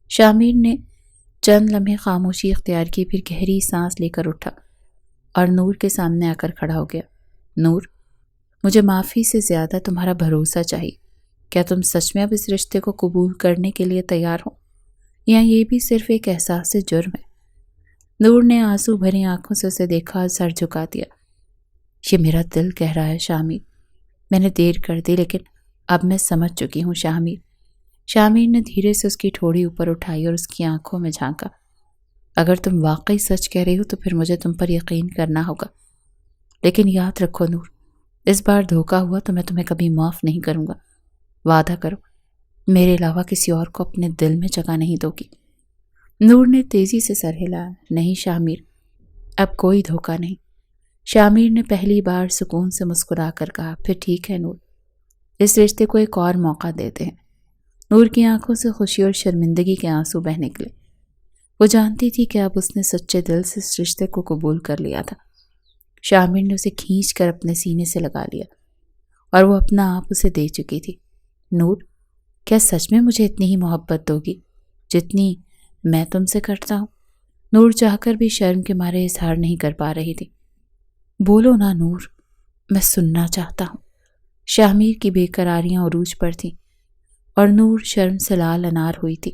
شاہ میر نے چند لمحے خاموشی اختیار کی، پھر گہری سانس لے کر اٹھا اور نور کے سامنے آ کر کھڑا ہو گیا۔ نور، مجھے معافی سے زیادہ تمہارا بھروسہ چاہیے۔ کیا تم سچ میں اب اس رشتے کو قبول کرنے کے لیے تیار ہو، یا یہ بھی صرف ایک احساس سے جرم ہے؟ نور نے آنسو بھری آنکھوں سے اسے دیکھا اور سر جھکا دیا۔ یہ میرا دل کہہ رہا ہے شاہ میر، میں نے دیر کر دی لیکن اب میں سمجھ چکی ہوں شاہ میر۔ شاہ میر نے دھیرے سے اس کی ٹھوڑی اوپر اٹھائی اور اس کی آنکھوں میں جھانکا۔ اگر تم واقعی سچ کہہ رہی ہو تو پھر مجھے تم پر یقین کرنا ہوگا، لیکن یاد رکھو نور، اس بار دھوکا ہوا تو میں تمہیں کبھی معاف نہیں کروں گا۔ وعدہ کرو میرے علاوہ کسی اور کو اپنے دل میں جگہ نہیں دو گی۔ نور نے تیزی سے سر ہلایا۔ نہیں شاہ میر، اب کوئی دھوکا نہیں۔ شاہ میر نے پہلی بار سکون سے مسکرا کر کہا، پھر ٹھیک ہے نور، اس رشتے کو ایک اور موقع دیتے ہیں۔ نور کی آنکھوں سے خوشی اور شرمندگی کے آنسو بہہ نکلے۔ وہ جانتی تھی کہ اب اس نے سچے دل سے اس رشتے کو قبول کر لیا تھا۔ شاہ میر نے اسے کھینچ کر اپنے سینے سے لگا لیا اور وہ اپنا آپ اسے دے چکی تھی۔ نور، کیا سچ میں مجھے اتنی ہی محبت دو گی جتنی میں تم سے کرتا ہوں؟ نور چاہ کر بھی شرم کے مارے اظہار نہیں کر پا رہی تھی۔ بولو نا نور، میں سننا چاہتا ہوں۔ شاہ میر کی بے قراریاں عروج پر تھیں اور نور شرم سے لال انار ہوئی تھی۔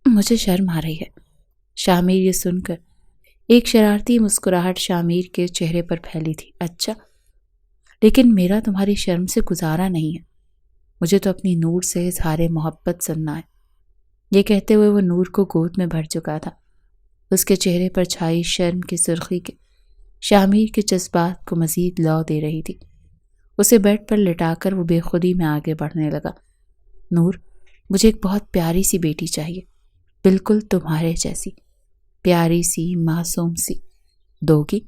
مجھے شرم آ رہی ہے۔ شاہ میر یہ سن کر ایک شرارتی مسکراہٹ شاہ میر کے چہرے پر پھیلی تھی۔ اچھا، لیکن میرا تمہاری شرم سے گزارا نہیں ہے، مجھے تو اپنی نور سے اظہار محبت سننا ہے۔ یہ کہتے ہوئے وہ نور کو گود میں بھر چکا تھا۔ اس کے چہرے پر چھائی شرم کی سرخی کے شاہ میر کے جذبات کو مزید لو دے رہی تھی۔ اسے بیڈ پر لٹا کر وہ بے خودی میں آگے بڑھنے لگا۔ نور، مجھے ایک بہت پیاری سی بیٹی چاہیے، بالکل تمہارے جیسی، پیاری سی، معصوم سی۔ دو گی؟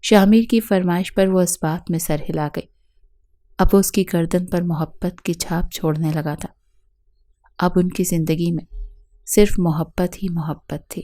شاہ میر کی فرمائش پر وہ اس بات میں سر ہلا گئی۔ اب اس کی گردن پر محبت کی چھاپ چھوڑنے لگا تھا۔ اب ان کی زندگی میں صرف محبت ہی محبت تھی۔